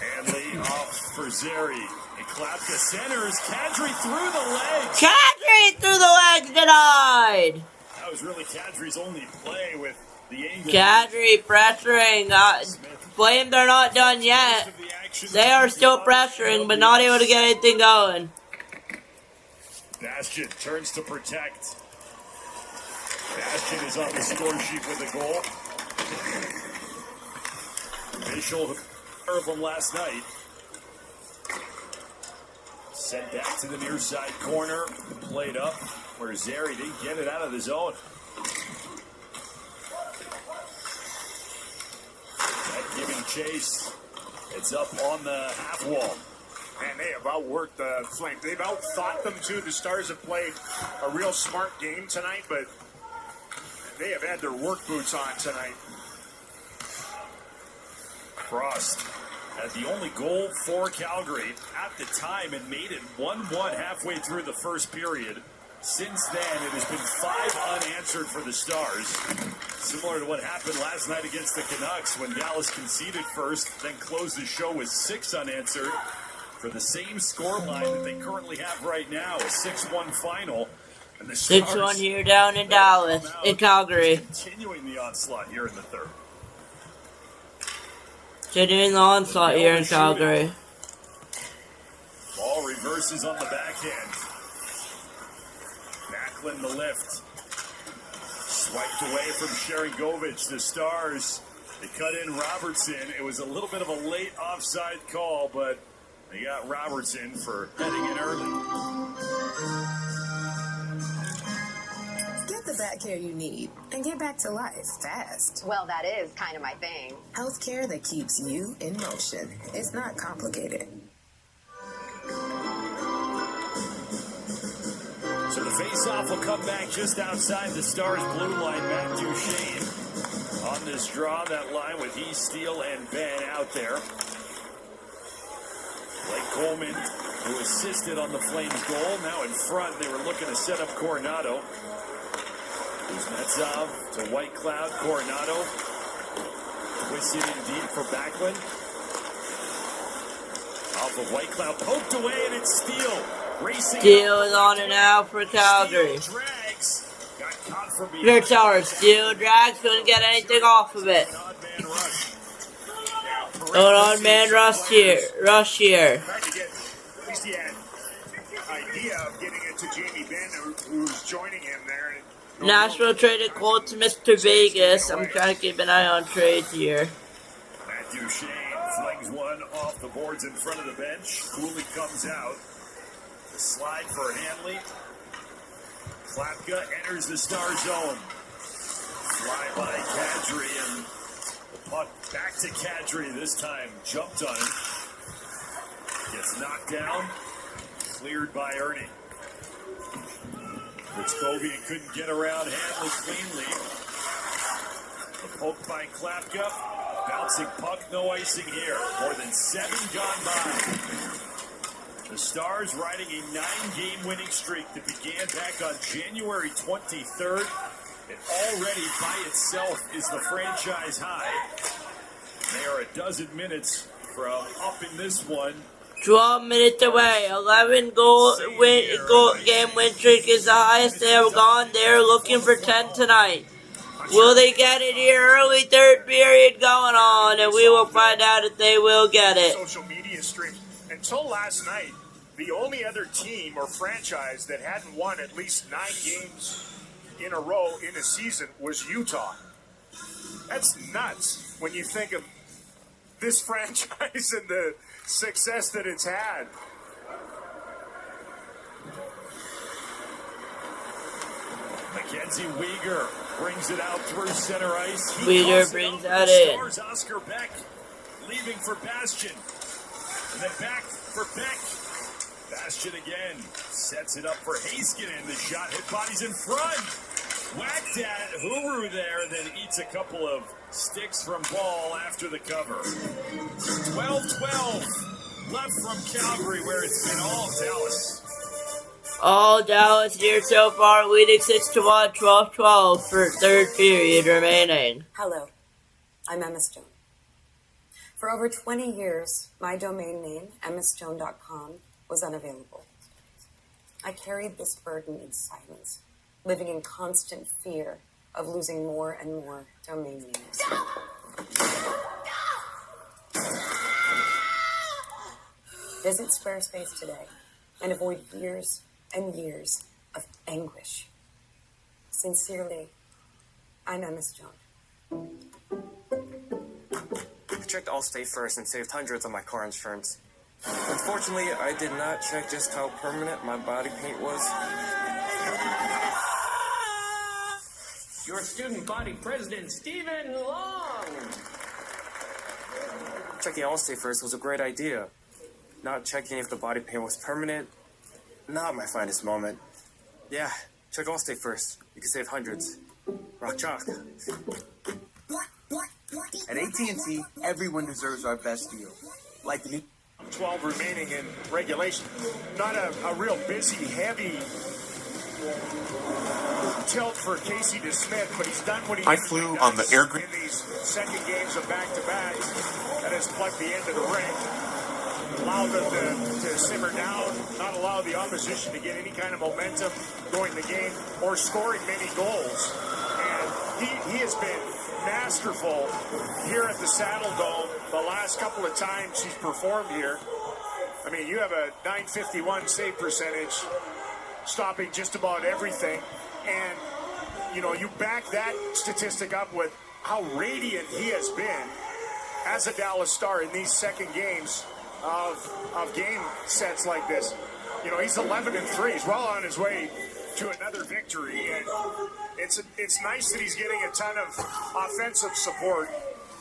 Hanley off for Zeri. And Klapka centers. Kadri through the legs. Kadri through the legs denied. That was really Kadri's only play with the angle. Kadri pressuring. Flames are not done yet. They are still pressuring, but not able to get anything going. Bastian turns to protect. Bastian is on the score sheet with a goal. Facial from last night. Sent back to the near side corner. Played up where Zeri didn't get it out of the zone. That giving chase. It's up on the half wall. Man, they have outworked the Flames. They've outthought them too. The Stars have played a real smart game tonight, but they have had their work boots on tonight. Frost had the only goal for Calgary at the time and made it 1-1 halfway through the first period. Since then, it has been 5 unanswered for the Stars. Similar to what happened last night against the Canucks when Dallas conceded first, then closed the show with 6 unanswered for the same scoreline that they currently have right now, a 6-1 final. And the 6-1 here down in Dallas, in Calgary. Continuing the onslaught here in the third. Continuing the onslaught here in Calgary. Ball reverses on the backhand. Backlund the lift. Swiped away from Sharangovich. The Stars, they cut in Robertson. It was a little bit of a late offside call, but they got Robertson for heading in early. Get the back care you need and get back to life fast. Well, that is kind of my thing. Healthcare that keeps you in motion. It's not complicated. So the face-off will come back just outside the Stars' blue line. Matt Duchene on this draw, that line with he, Steele, and Ben out there. Blake Coleman, who assisted on the Flames' goal, now in front. They were looking to set up Coronado. Kuznetsov to Whitecloud. Coronado twisted indeed for Backlund. Off of Whitecloud, poked away, and it's Steele. Steele is on and out for Calgary. Here, Towers. Steele drags, couldn't get anything off of it. Going on man rush here. Tried to get, at least he had idea of getting it to Jamie Benn, who's joining him there. Nashville traded Cole to Mr. Vegas. I'm trying to keep an eye on trades here. Matt Duchene flings one off the boards in front of the bench. Cooley comes out. The slide for Hanley. Klapka enters the Star zone. Fly by Kadri, and the puck back to Kadri this time. Jumped on him. Gets knocked down. Cleared by Ernie. Ritzkovian couldn't get around Hanley cleanly. The poke by Klapka. Bouncing puck, no icing here. More than 7 gone by. The Stars riding a 9-game winning streak that began back on January 23rd. It already by itself is the franchise high. They are a dozen minutes from upping this one. 12 minutes away. 11 game win streak is the highest they have gone. They're looking for 10 tonight. Will they get it here? Early third period going on, and we will find out if they will get it. Social media streams. Until last night, the only other team or franchise that hadn't won at least 9 games in a row in a season was Utah. That's nuts when you think of this franchise and the success that it's had. Mackenzie Weegar brings it out through center ice. Weegar brings that in. Stars, Oscar Beck leaving for Bastian. And then back for Beck. Bastian again sets it up for Heiskanen. The shot hit bodies in front. Whacked at Huru there, then eats a couple of sticks from Ball after the cover. 12-12 left from Calgary, where it's been all Dallas. All Dallas here so far, leading 6-1, 12-12 for third period remaining. Hello, I'm Emma Stone. For over 20 years, my domain name, emmastone.com, was unavailable. I carried this burden in silence, living in constant fear of losing more and more domain names. Visit Squarespace today and avoid years and years of anguish. Sincerely, I'm Emma Stone. I checked Allstate first and saved hundreds on my car insurance. Unfortunately, I did not check just how permanent my body paint was. Your student body president, Stephen Long. Checking Allstate first was a great idea. Not checking if the body paint was permanent, not my finest moment. Yeah, check Allstate first. You can save hundreds. Rock chalk. At AT&T, everyone deserves our best deal. Like the new 12 remaining in regulation. Not a real busy, heavy tilt for Casey DeSmith, but he's done what he I flew on the air in these second games of back-to-backs. That has plugged the end of the ring. Allow them to simmer down, not allow the opposition to get any kind of momentum going the game or scoring many goals. And he has been masterful here at the Saddle Dome the last couple of times he's performed here. I mean, you have a .951 save percentage, stopping just about everything. And, you know, you back that statistic up with how radiant he has been as a Dallas Star in these second games of game sets like this. You know, he's 11-3. He's well on his way to another victory. And it's nice that he's getting a ton of offensive support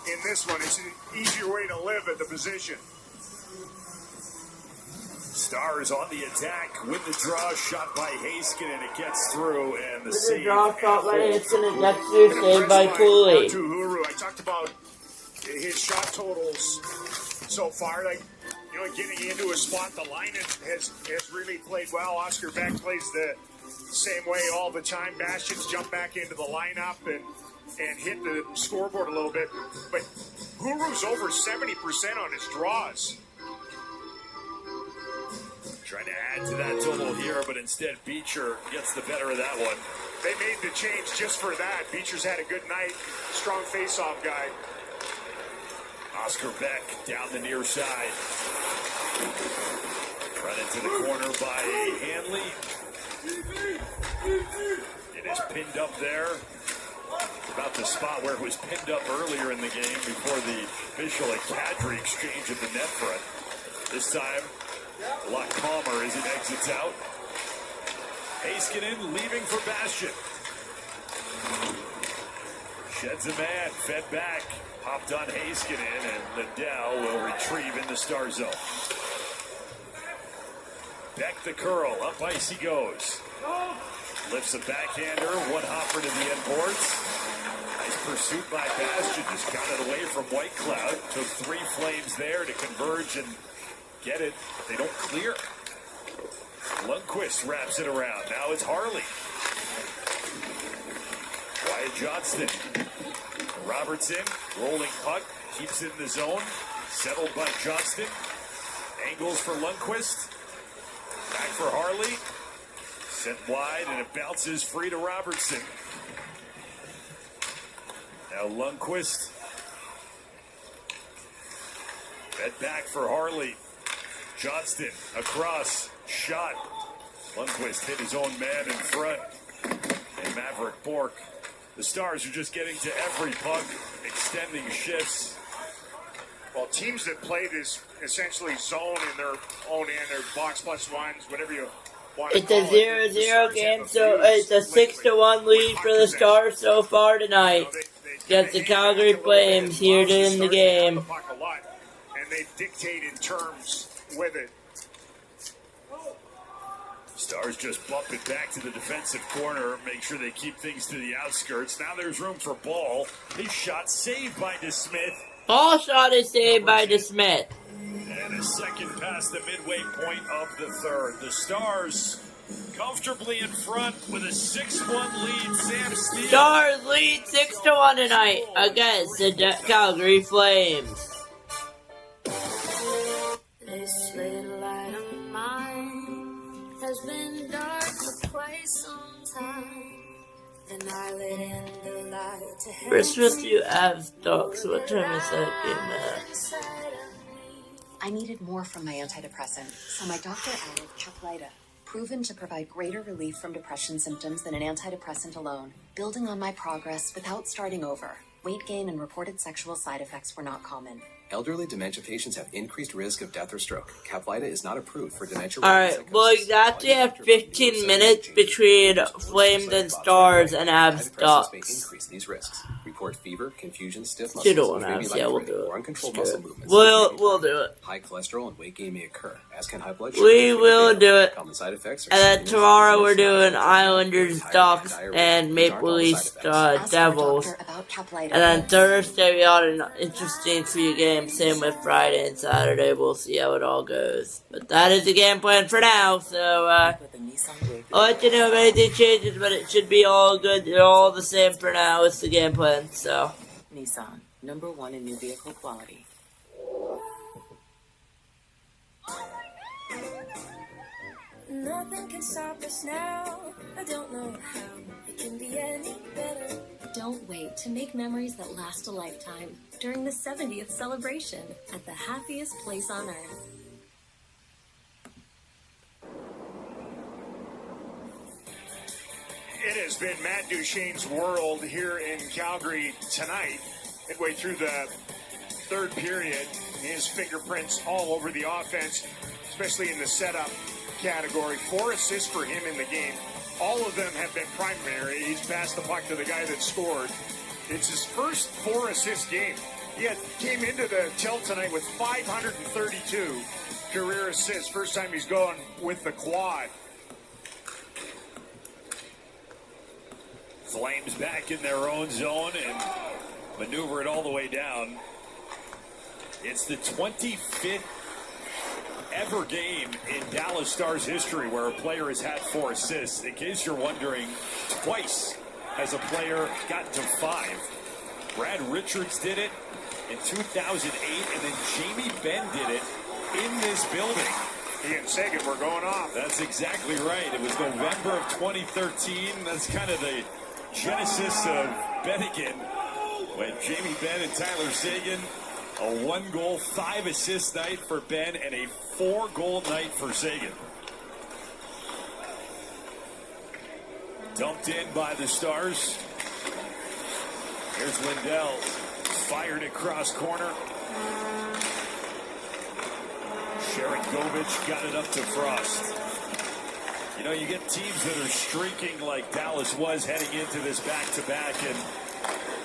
in this one. It's an easier way to live at the position. Stars on the attack with the draw shot by Haskin, and it gets through, and the With save. the draw shot by Haskin, and gets through, saved by Cooley. I talked about his shot totals so far. Like, you know, getting into a spot, the line has really played well. Oscar Beck plays the same way all the time. Bastion's jump back into the lineup and hit the scoreboard a little bit. But Huru's over 70% on his draws. Trying to add to that total here, but instead Beecher gets the better of that one. They made the change just for that. Beecher's had a good night. Strong face-off guy. Oscar Beck down the near side. Run into the corner by Hanley. It is pinned up there. About the spot where it was pinned up earlier in the game before the official and Kadri exchange at the net front. This time, a lot calmer as it exits out. Heiskanen leaving for Bastion. Sheds a man, fed back. Hopped on Heiskanen, and Liddell will retrieve in the Star zone. Beck the curl, up ice he goes. Lifts a backhander, one hopper to the end boards. Nice pursuit by Bastion, just got it away from White Cloud. Took three Flames there to converge and get it. They don't clear. Lundqvist wraps it around. Now it's Harley. Wyatt Johnston. Robertson, rolling puck, keeps it in the zone. Settled by Johnston. Angles for Lundqvist. Back for Harley. Sent wide, and it bounces free to Robertson. Now Lundqvist. Fed back for Harley. Johnston across, shot. Lundqvist hit his own man in front. And Maverick Bork. The Stars are just getting to every puck, extending shifts. Well, teams that play this essentially zone in their own end, their box plus ones, whatever you want to It's a call it. 0-0 game, so it's a 6-1 lead for the Stars so far tonight. Against the Calgary Flames here to end the game. And they dictate in terms with it. Stars just bump it back to the defensive corner, make sure they keep things to the outskirts. Now there's room for Ball. His shot saved by DeSmith. Ball shot is saved by DeSmith. And a second past the midway point of the third. The Stars comfortably in front with a 6-1 lead. Sam Steele. Stars lead 6-1 tonight against the Calgary Flames. This little light of mine has been dark for quite some time. Then I let in the light to help. Christmas, you have stocks. What time is that game at? I needed more from my antidepressant, so my doctor added Caplyta, proven to provide greater relief from depression symptoms than an antidepressant alone, building on my progress without starting over. Weight gain and reported sexual side effects were not common. Elderly dementia patients have increased risk of death or stroke. Caplyta is not approved for dementia. Alright, well, exactly have 15 minutes between Flames and Stars and Avs stocks. Increase these risks. report fever, confusion, stiff muscles, Pseudo maybe yeah, we'll do or it. uncontrolled Screw muscle it. movements. We'll do it. High cholesterol and weight gain may occur, as can high blood sugar. We will do it. Common side effects are And then sleepiness, tomorrow we're dizziness, doing Islanders, Ducks, and Maple Leafs, Devils. And then Thursday we got an interesting few games. Same with Friday and Saturday. We'll see how it all goes. But that is the game plan for now. So I'll let you know if anything changes, but it should be all good. They're all the same for now. It's the game plan. So Nissan, #1 in new vehicle quality. Nothing can stop us now. I don't know how it can be any better. Don't wait to make memories that last a lifetime during the 70th celebration at the happiest place on earth. It has been Matt Duchene's world here in Calgary tonight, midway through the third period. His fingerprints all over the offense, especially in the setup category. 4 assists for him in the game. All of them have been primary. He's passed the puck to the guy that scored. It's his first 4-assist game. He came into the tilt tonight with 532 career assists. First time he's going with the quad. Flames back in their own zone and maneuver it all the way down. It's the 25th ever game in Dallas Stars history where a player has had 4 assists. In case you're wondering, twice has a player gotten to 5. Brad Richards did it in 2008, and then Jamie Benn did it in this building. He and Sagan were going off. That's exactly right. It was November of 2013. That's kind of the genesis of Bennigan, when Jamie Benn and Tyler Sagan, a 1-goal, 5-assist night for Benn and a 4-goal night for Sagan. Dumped in by the Stars. Here's Lindell, fired across corner. Sharon Govich got it up to Frost. You know, you get teams that are streaking like Dallas was heading into this back-to-back, and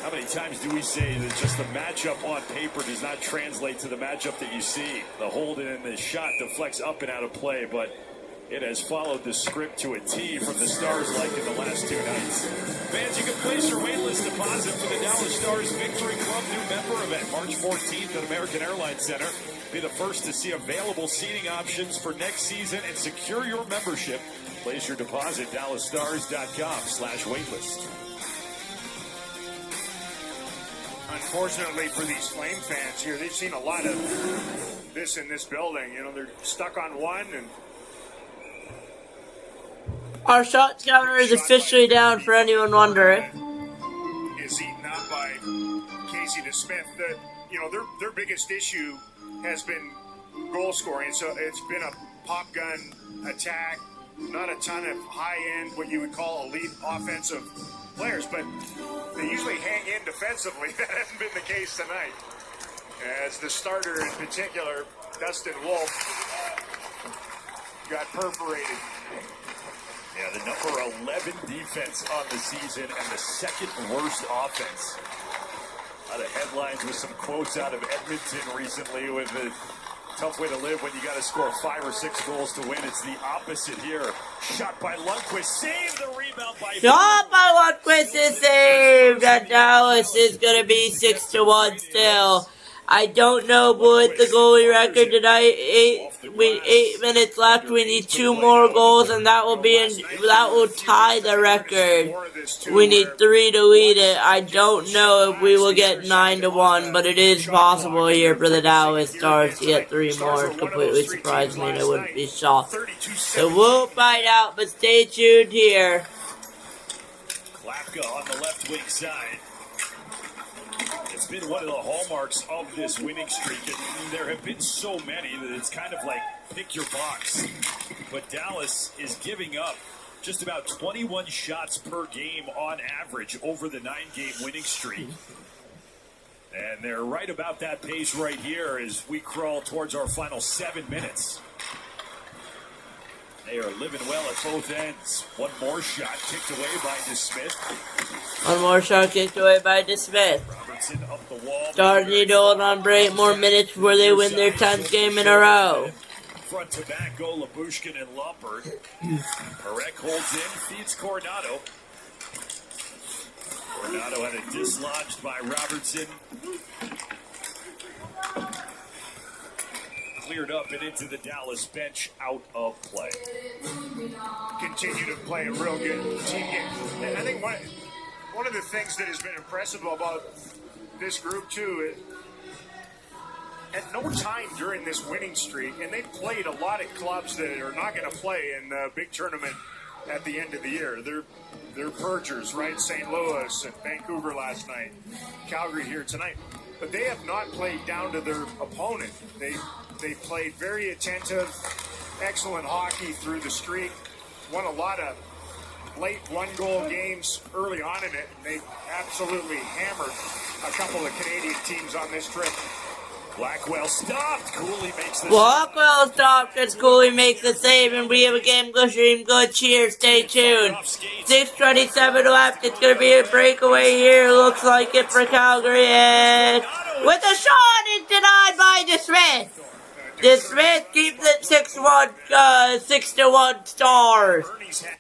how many times do we say that just the matchup on paper does not translate to the matchup that you see? The hold and the shot deflects up and out of play, but it has followed the script to a T from the Stars like in the last 2 nights. Fans, you can place your waitlist deposit for the Dallas Stars Victory Club new member event March 14th at American Airlines Center. Be the first to see available seating options for next season and secure your membership. Place your deposit, DallasStars.com/waitlist. Unfortunately for these Flame fans here, they've seen a lot of this in this building. You know, they're stuck on one, and our shot counter is officially down for anyone wondering. Is eaten up by Casey DeSmith. Their biggest issue has been goal scoring. So it's been a pop gun attack, not a ton of high-end, what you would call elite offensive players, but they usually hang in defensively. That hasn't been the case tonight. As the starter in particular, Dustin Wolf, got perforated. Yeah, the number 11 defense on the season and the second worst offense. A lot of headlines with some quotes out of Edmonton recently with a tough way to live when you got to score 5 or 6 goals to win. It's the opposite here. Shot by Lundqvist, saved the rebound by... Shot by Lundqvist is saved, and Dallas is going to be 6-1 still. I don't know what the goalie record tonight. 8 minutes left. We need 2 more goals, and that will tie the record. We need 3 to lead it. I don't know if we will get 9-1, but it is possible here for the Dallas Stars to get 3 more. It completely surprised me, and I wouldn't be shocked. So we'll find out, but stay tuned here. Klapka on the left wing side. It's been one of the hallmarks of this winning streak, and there have been so many that it's kind of like pick your box. But Dallas is giving up just about 21 shots per game on average over the 9-game winning streak. And they're right about that pace right here as we crawl towards our final 7 minutes. They are living well at both ends. One more shot kicked away by DeSmith. One more shot kicked away by DeSmith. Robertson up the wall. Stars need to hold on for 8 more minutes before they win their 10th game in a row. Front to back go Labushkin and Lumpert. Perek holds in, feeds Coronado. Coronado had it dislodged by Robertson. Cleared up and into the Dallas bench, out of play. Continue to play a real good team game. And I think one of the things that has been impressive about this group too, at no time during this winning streak, and they've played a lot of clubs that are not going to play in the big tournament at the end of the year. They're purgers, right? St. Louis and Vancouver last night, Calgary here tonight. But they have not played down to their opponent. They played very attentive, excellent hockey through the streak, won a lot of late one-goal games early on in it, and they absolutely hammered a couple of Canadian teams on this trip. Blackwell stopped. Cooley makes the Blackwell stopped as Cooley makes the save, and we have a game stream. Good cheer. Stay tuned. 6:27 left. It's going to be a breakaway here. Looks like it for Calgary. And with a shot, it's denied by DeSmith. DeSmith keeps it 6-1 Stars.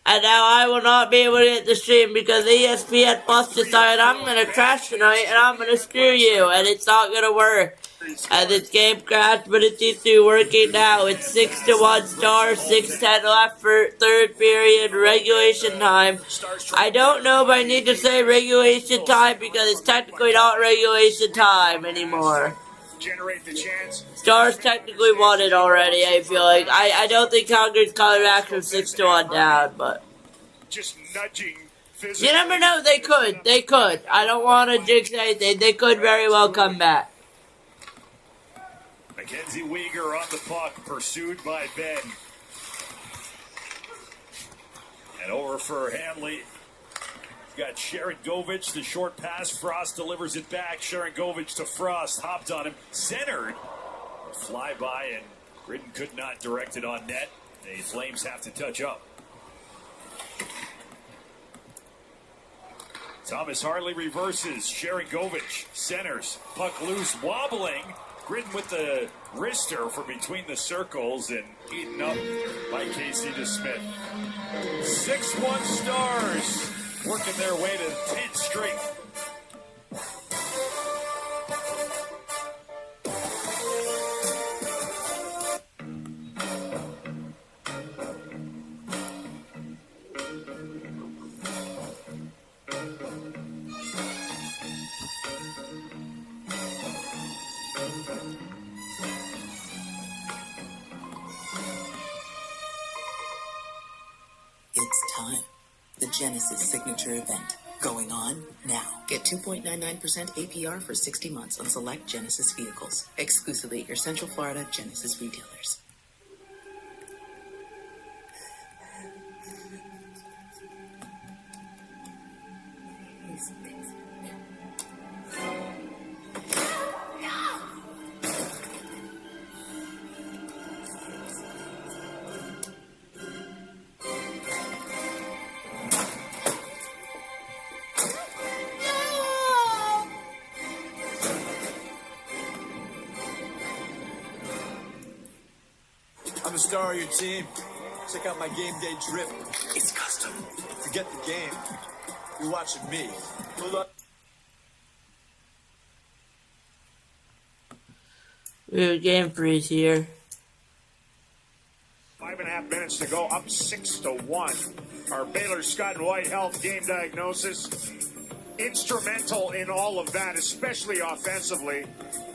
And now I will not be able to hit the stream because ESPN Plus decided I'm going to trash tonight and I'm going to screw you. And it's not going to work. And this game crashed, but it seems to be working now. It's 6-1 Stars, 6:10 left for third period regulation time. I don't know if I need to say regulation time because it's technically not regulation time anymore. Generate the chance. Stars technically won it already, I feel like. I don't think Calgary's coming back from 6-1 down, but just nudging physically. You never know, they could. They could. I don't want to jinx anything. They could very well come back. Mackenzie Weegar on the puck, pursued by Ben. And over for Hanley. Got Sharon Govich, the short pass. Frost delivers it back. Sharon Govich to Frost, hopped on him, centered. Fly by, and Gridden could not direct it on net. The Flames have to touch up. Thomas Harley reverses. Sharon Govich centers. Puck loose, wobbling. Gridden with the wrister for between the circles and eaten up by Casey DeSmith. 6-1 Stars. Working their way to 10 straight. It's time. The Genesis Signature Event. Going on now. Get 2.99% APR for 60 months on select Genesis vehicles. Exclusively at your Central Florida Genesis retailers. I'm the star of your team. Check out my game day drip. It's custom. Forget the game. You're watching me. Pull up. We have a game freeze here. 5.5 minutes to go, up 6-1. Our Baylor Scott and White Health game diagnosis. Instrumental in all of that, especially offensively,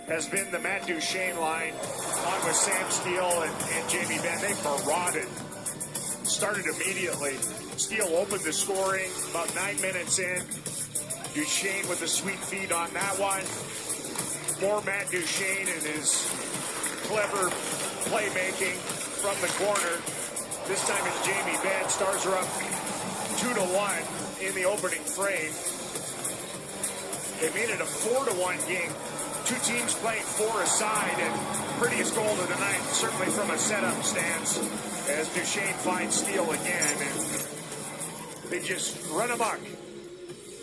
has been the Matt Duchene line on with Sam Steele and Jamie Benn. They barraged. Started immediately. Steele opened the scoring about 9 minutes in. Duchene with a sweet feed on that one. More Matt Duchene and his clever playmaking from the corner. This time it's Jamie Benn. Stars are up 2-1 in the opening frame. They made it a 4-1 game two teams playing four aside, and prettiest goal of the night, certainly from a setup stance, as Duchesne finds Steele again, and they just run amok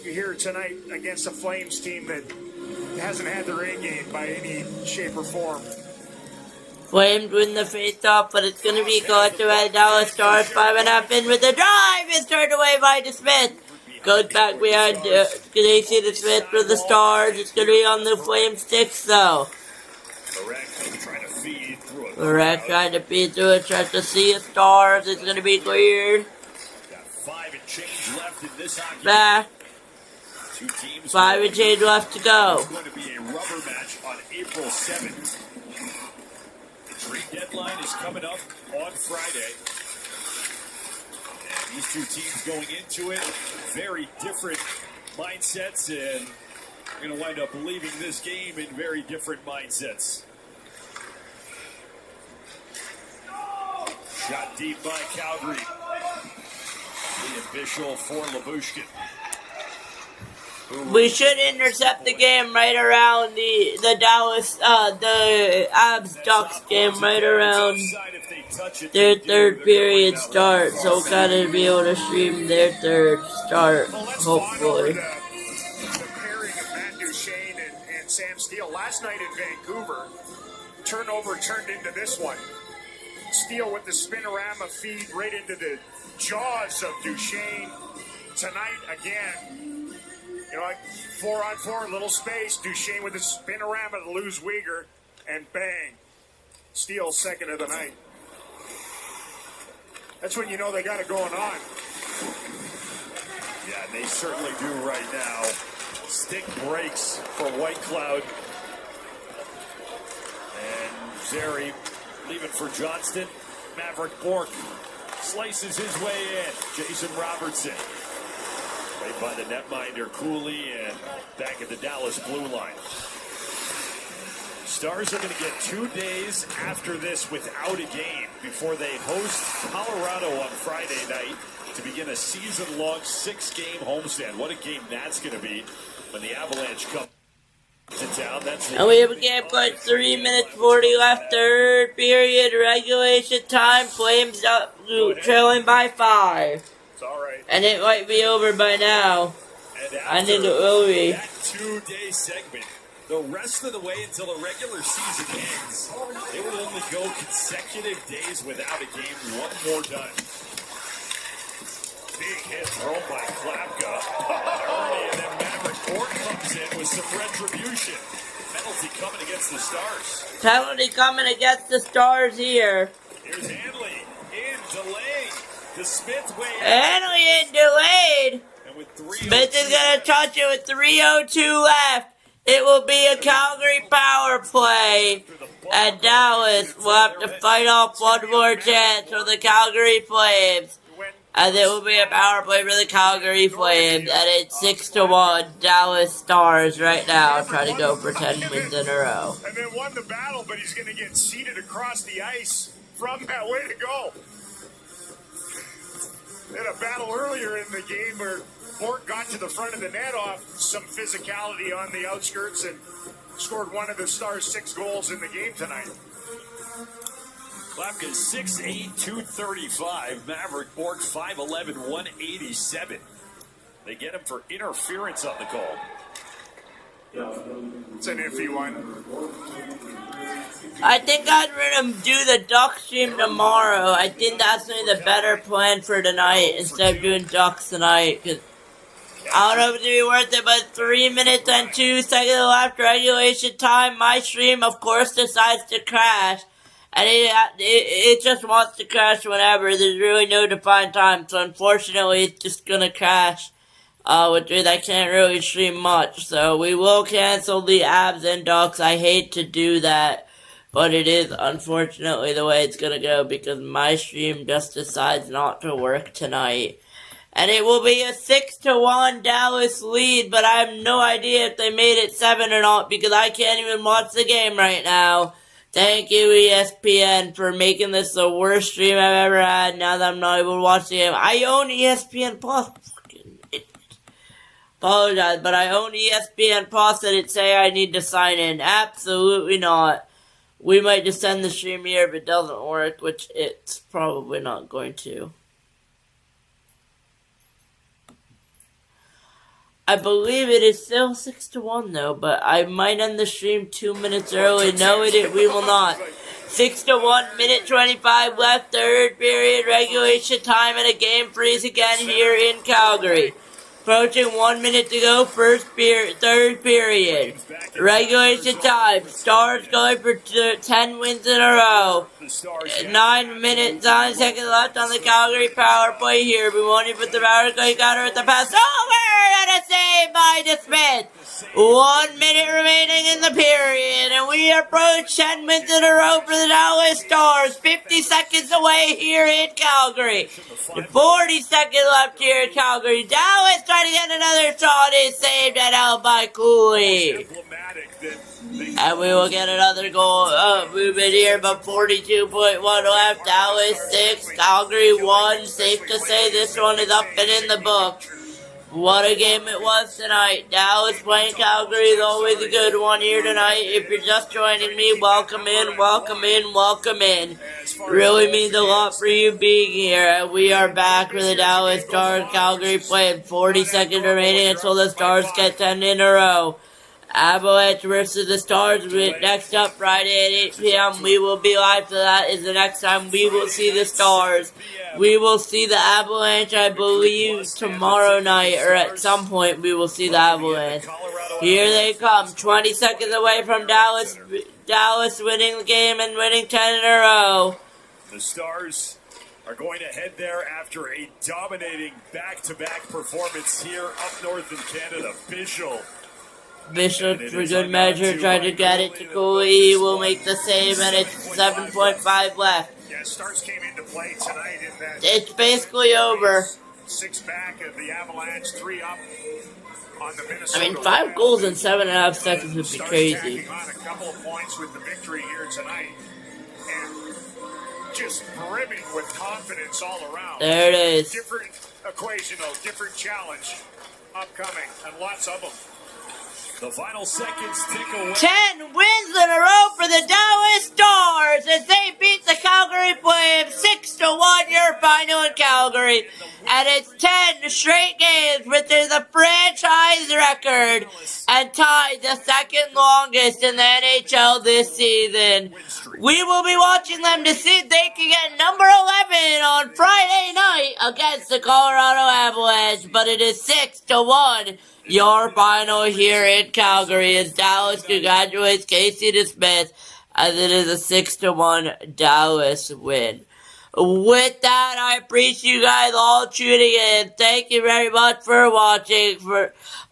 here tonight against a Flames team that hasn't had their A game by any shape or form. Flames win the face-off, but it's going to be collected by the Dallas Stars. 5.5 in with the drive. It's turned away by DeSmith. Goes back behind Casey DeSmith for the Stars. It's going to be on the Flames sticks, though. Lorette trying to feed through it. Lorette trying to feed through it. Tries to see the Stars. It's going to be cleared. Got 5 and change left in this hockey. Back. Two teams. 5 and change left to go. It's going to be a rubber match on April 7th. The trade deadline is coming up on Friday. And these two teams going into it, very different mindsets, and we're going to wind up leaving this game in very different mindsets. Shot deep by Calgary. Liam Bichel for Lyubushkin. We should intercept the game right around the Dallas, the Abs Ducks game right around their third period start. So we'll kind of be able to stream their third start, hopefully. The pairing of Matt Duchesne and Sam Steele last night in Vancouver. Turnover turned into this one. Steele with the spinorama feed right into the jaws of Duchesne. Tonight again. You know, like 4-on-4, little space. Duchesne with a spinorama to lose Uyghur, and bang. Steele second of the night. That's when you know they got it going on. Yeah, they certainly do right now. Stick breaks for White Cloud. And Zary leaving for Johnston. Maverick Bourque slices his way in. Jason Robertson. Played by the netminder Cooley, and back at the Dallas blue line. Stars are going to get 2 days after this without a game before they host Colorado on Friday night to begin a season-long 6-game homestand. What a game that's going to be when the Avalanche come to town. And we have a game like 3 minutes 40 left, third period, regulation time. Flames up, trailing by 5. It's all right. And it might be over by now. I think it will be. That 2-day segment, the rest of the way until the regular season ends, they will only go consecutive days without a game one more time. Big hit thrown by Klapka. Early, and then Maverick Bourque comes in with some retribution. Penalty coming against the Stars. Penalty coming against the Stars here. Here's Hanley in, delaying. The Smith way out. Hanley in, delayed. And with Smith is going to touch it with 3:02 left. It will be a Calgary power play. And Dallas will have to fight off one more chance for the Calgary Flames. And it will be a power play for the Calgary Flames. And it's 6-1 Dallas Stars right now trying to go for 10 wins in a row. And then won the battle, but he's going to get seated across the ice from that. Way to go. They had a battle earlier in the game where Bourque got to the front of the net off some physicality on the outskirts and scored one of the Stars' 6 goals in the game tonight. Klapka 6'8", 235. Maverick Bourque 5'11", 187. They get him for interference on the call. It's an iffy one. I think I'd rather do the Duck stream tomorrow. I think that's maybe the better plan for tonight instead of doing Ducks tonight. Cause I don't know if it's going to be worth it, but 3 minutes and 2 seconds left regulation time. My stream, of course, decides to crash. And it just wants to crash whenever. There's really no defined time. So unfortunately, it's just going to crash. Which means I can't really stream much. So we will cancel the Abs and Ducks. I hate to do that. But it is unfortunately the way it's going to go. Because my stream just decides not to work tonight. And it will be a 6-1 Dallas lead. But I have no idea if they made it 7 or not. Because I can't even watch the game right now. Thank you, ESPN, for making this the worst stream I've ever had now that I'm not able to watch the game. I own ESPN Plus. Apologize, but I own ESPN Plus and it say I need to sign in. Absolutely not. We might just send the stream here if it doesn't work, which it's probably not going to. I believe it is still 6-1 though, but I might end the stream 2 minutes early. No, we will not. 6-1, minute 25 left, third period, regulation time, and a game freeze again here in Calgary. Approaching 1 minute to go, third period. Regulation time. Stars going for 10 wins in a row. 9 minutes, 9 seconds left on the Calgary power play here. We won't even put the power play counter at the pass. Over! And a save by DeSmith. 1 minute remaining in the period, and we approach 10 wins in a row for the Dallas Stars. 50 seconds away here in Calgary. 40 seconds left here in Calgary. Dallas trying to get another shot. Is saved and out by Cooley. And we will get another goal movement here, but 42.1 left. Dallas 6, Calgary 1. Safe to say this one is up and in the book. What a game it was tonight. Dallas playing Calgary is always a good one here tonight. If you're just joining me, welcome in, welcome in, welcome in. Really means a lot for you being here. We are back for the Dallas Stars. Calgary playing 40 seconds remaining until the Stars get 10 in a row. Avalanche versus the Stars next up Friday at 8 p.m. We will be live, so that is the next time we will see the Stars. We will see the Avalanche, I believe, tomorrow night, or at some point we will see the Avalanche. Here they come, 20 seconds away from Dallas winning the game and winning 10 in a row. The Stars are going to head there after a dominating back-to-back performance here up north in Canada. Bishop, for good measure, tried to get it to Cooley. He will make the save, and it's 7.5 left. Yeah, Stars came into play tonight in that. It's basically over. 6 back of the Avalanche, 3 up on the Minnesota. I mean, 5 goals in 7.5 seconds would be crazy. Stars on a couple of points with the victory here tonight, and just brimming with confidence all around. There it is. Different equation, though, different challenge upcoming, and lots of them. The final seconds tick away. 10 wins in a row for the Dallas Stars as they beat the Calgary Flames 6-1 your final in Calgary. And it's 10 straight games, which is a franchise record and tied the second longest in the NHL this season. We will be watching them to see if they can get number 11 on Friday night against the Colorado Avalanche, but it is 6-1. Your final here in Calgary as Dallas congratulates Casey DeSmith as it is a 6-1 Dallas win. With that, I appreciate you guys all tuning in. Thank you very much for watching.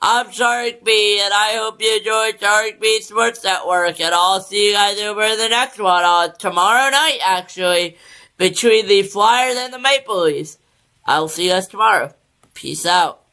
I'm Shark B, and I hope you enjoyed Shark B Sports Network. And I'll see you guys over in the next one on tomorrow night, actually, between the Flyers and the Maple Leafs. I'll see you guys tomorrow. Peace out.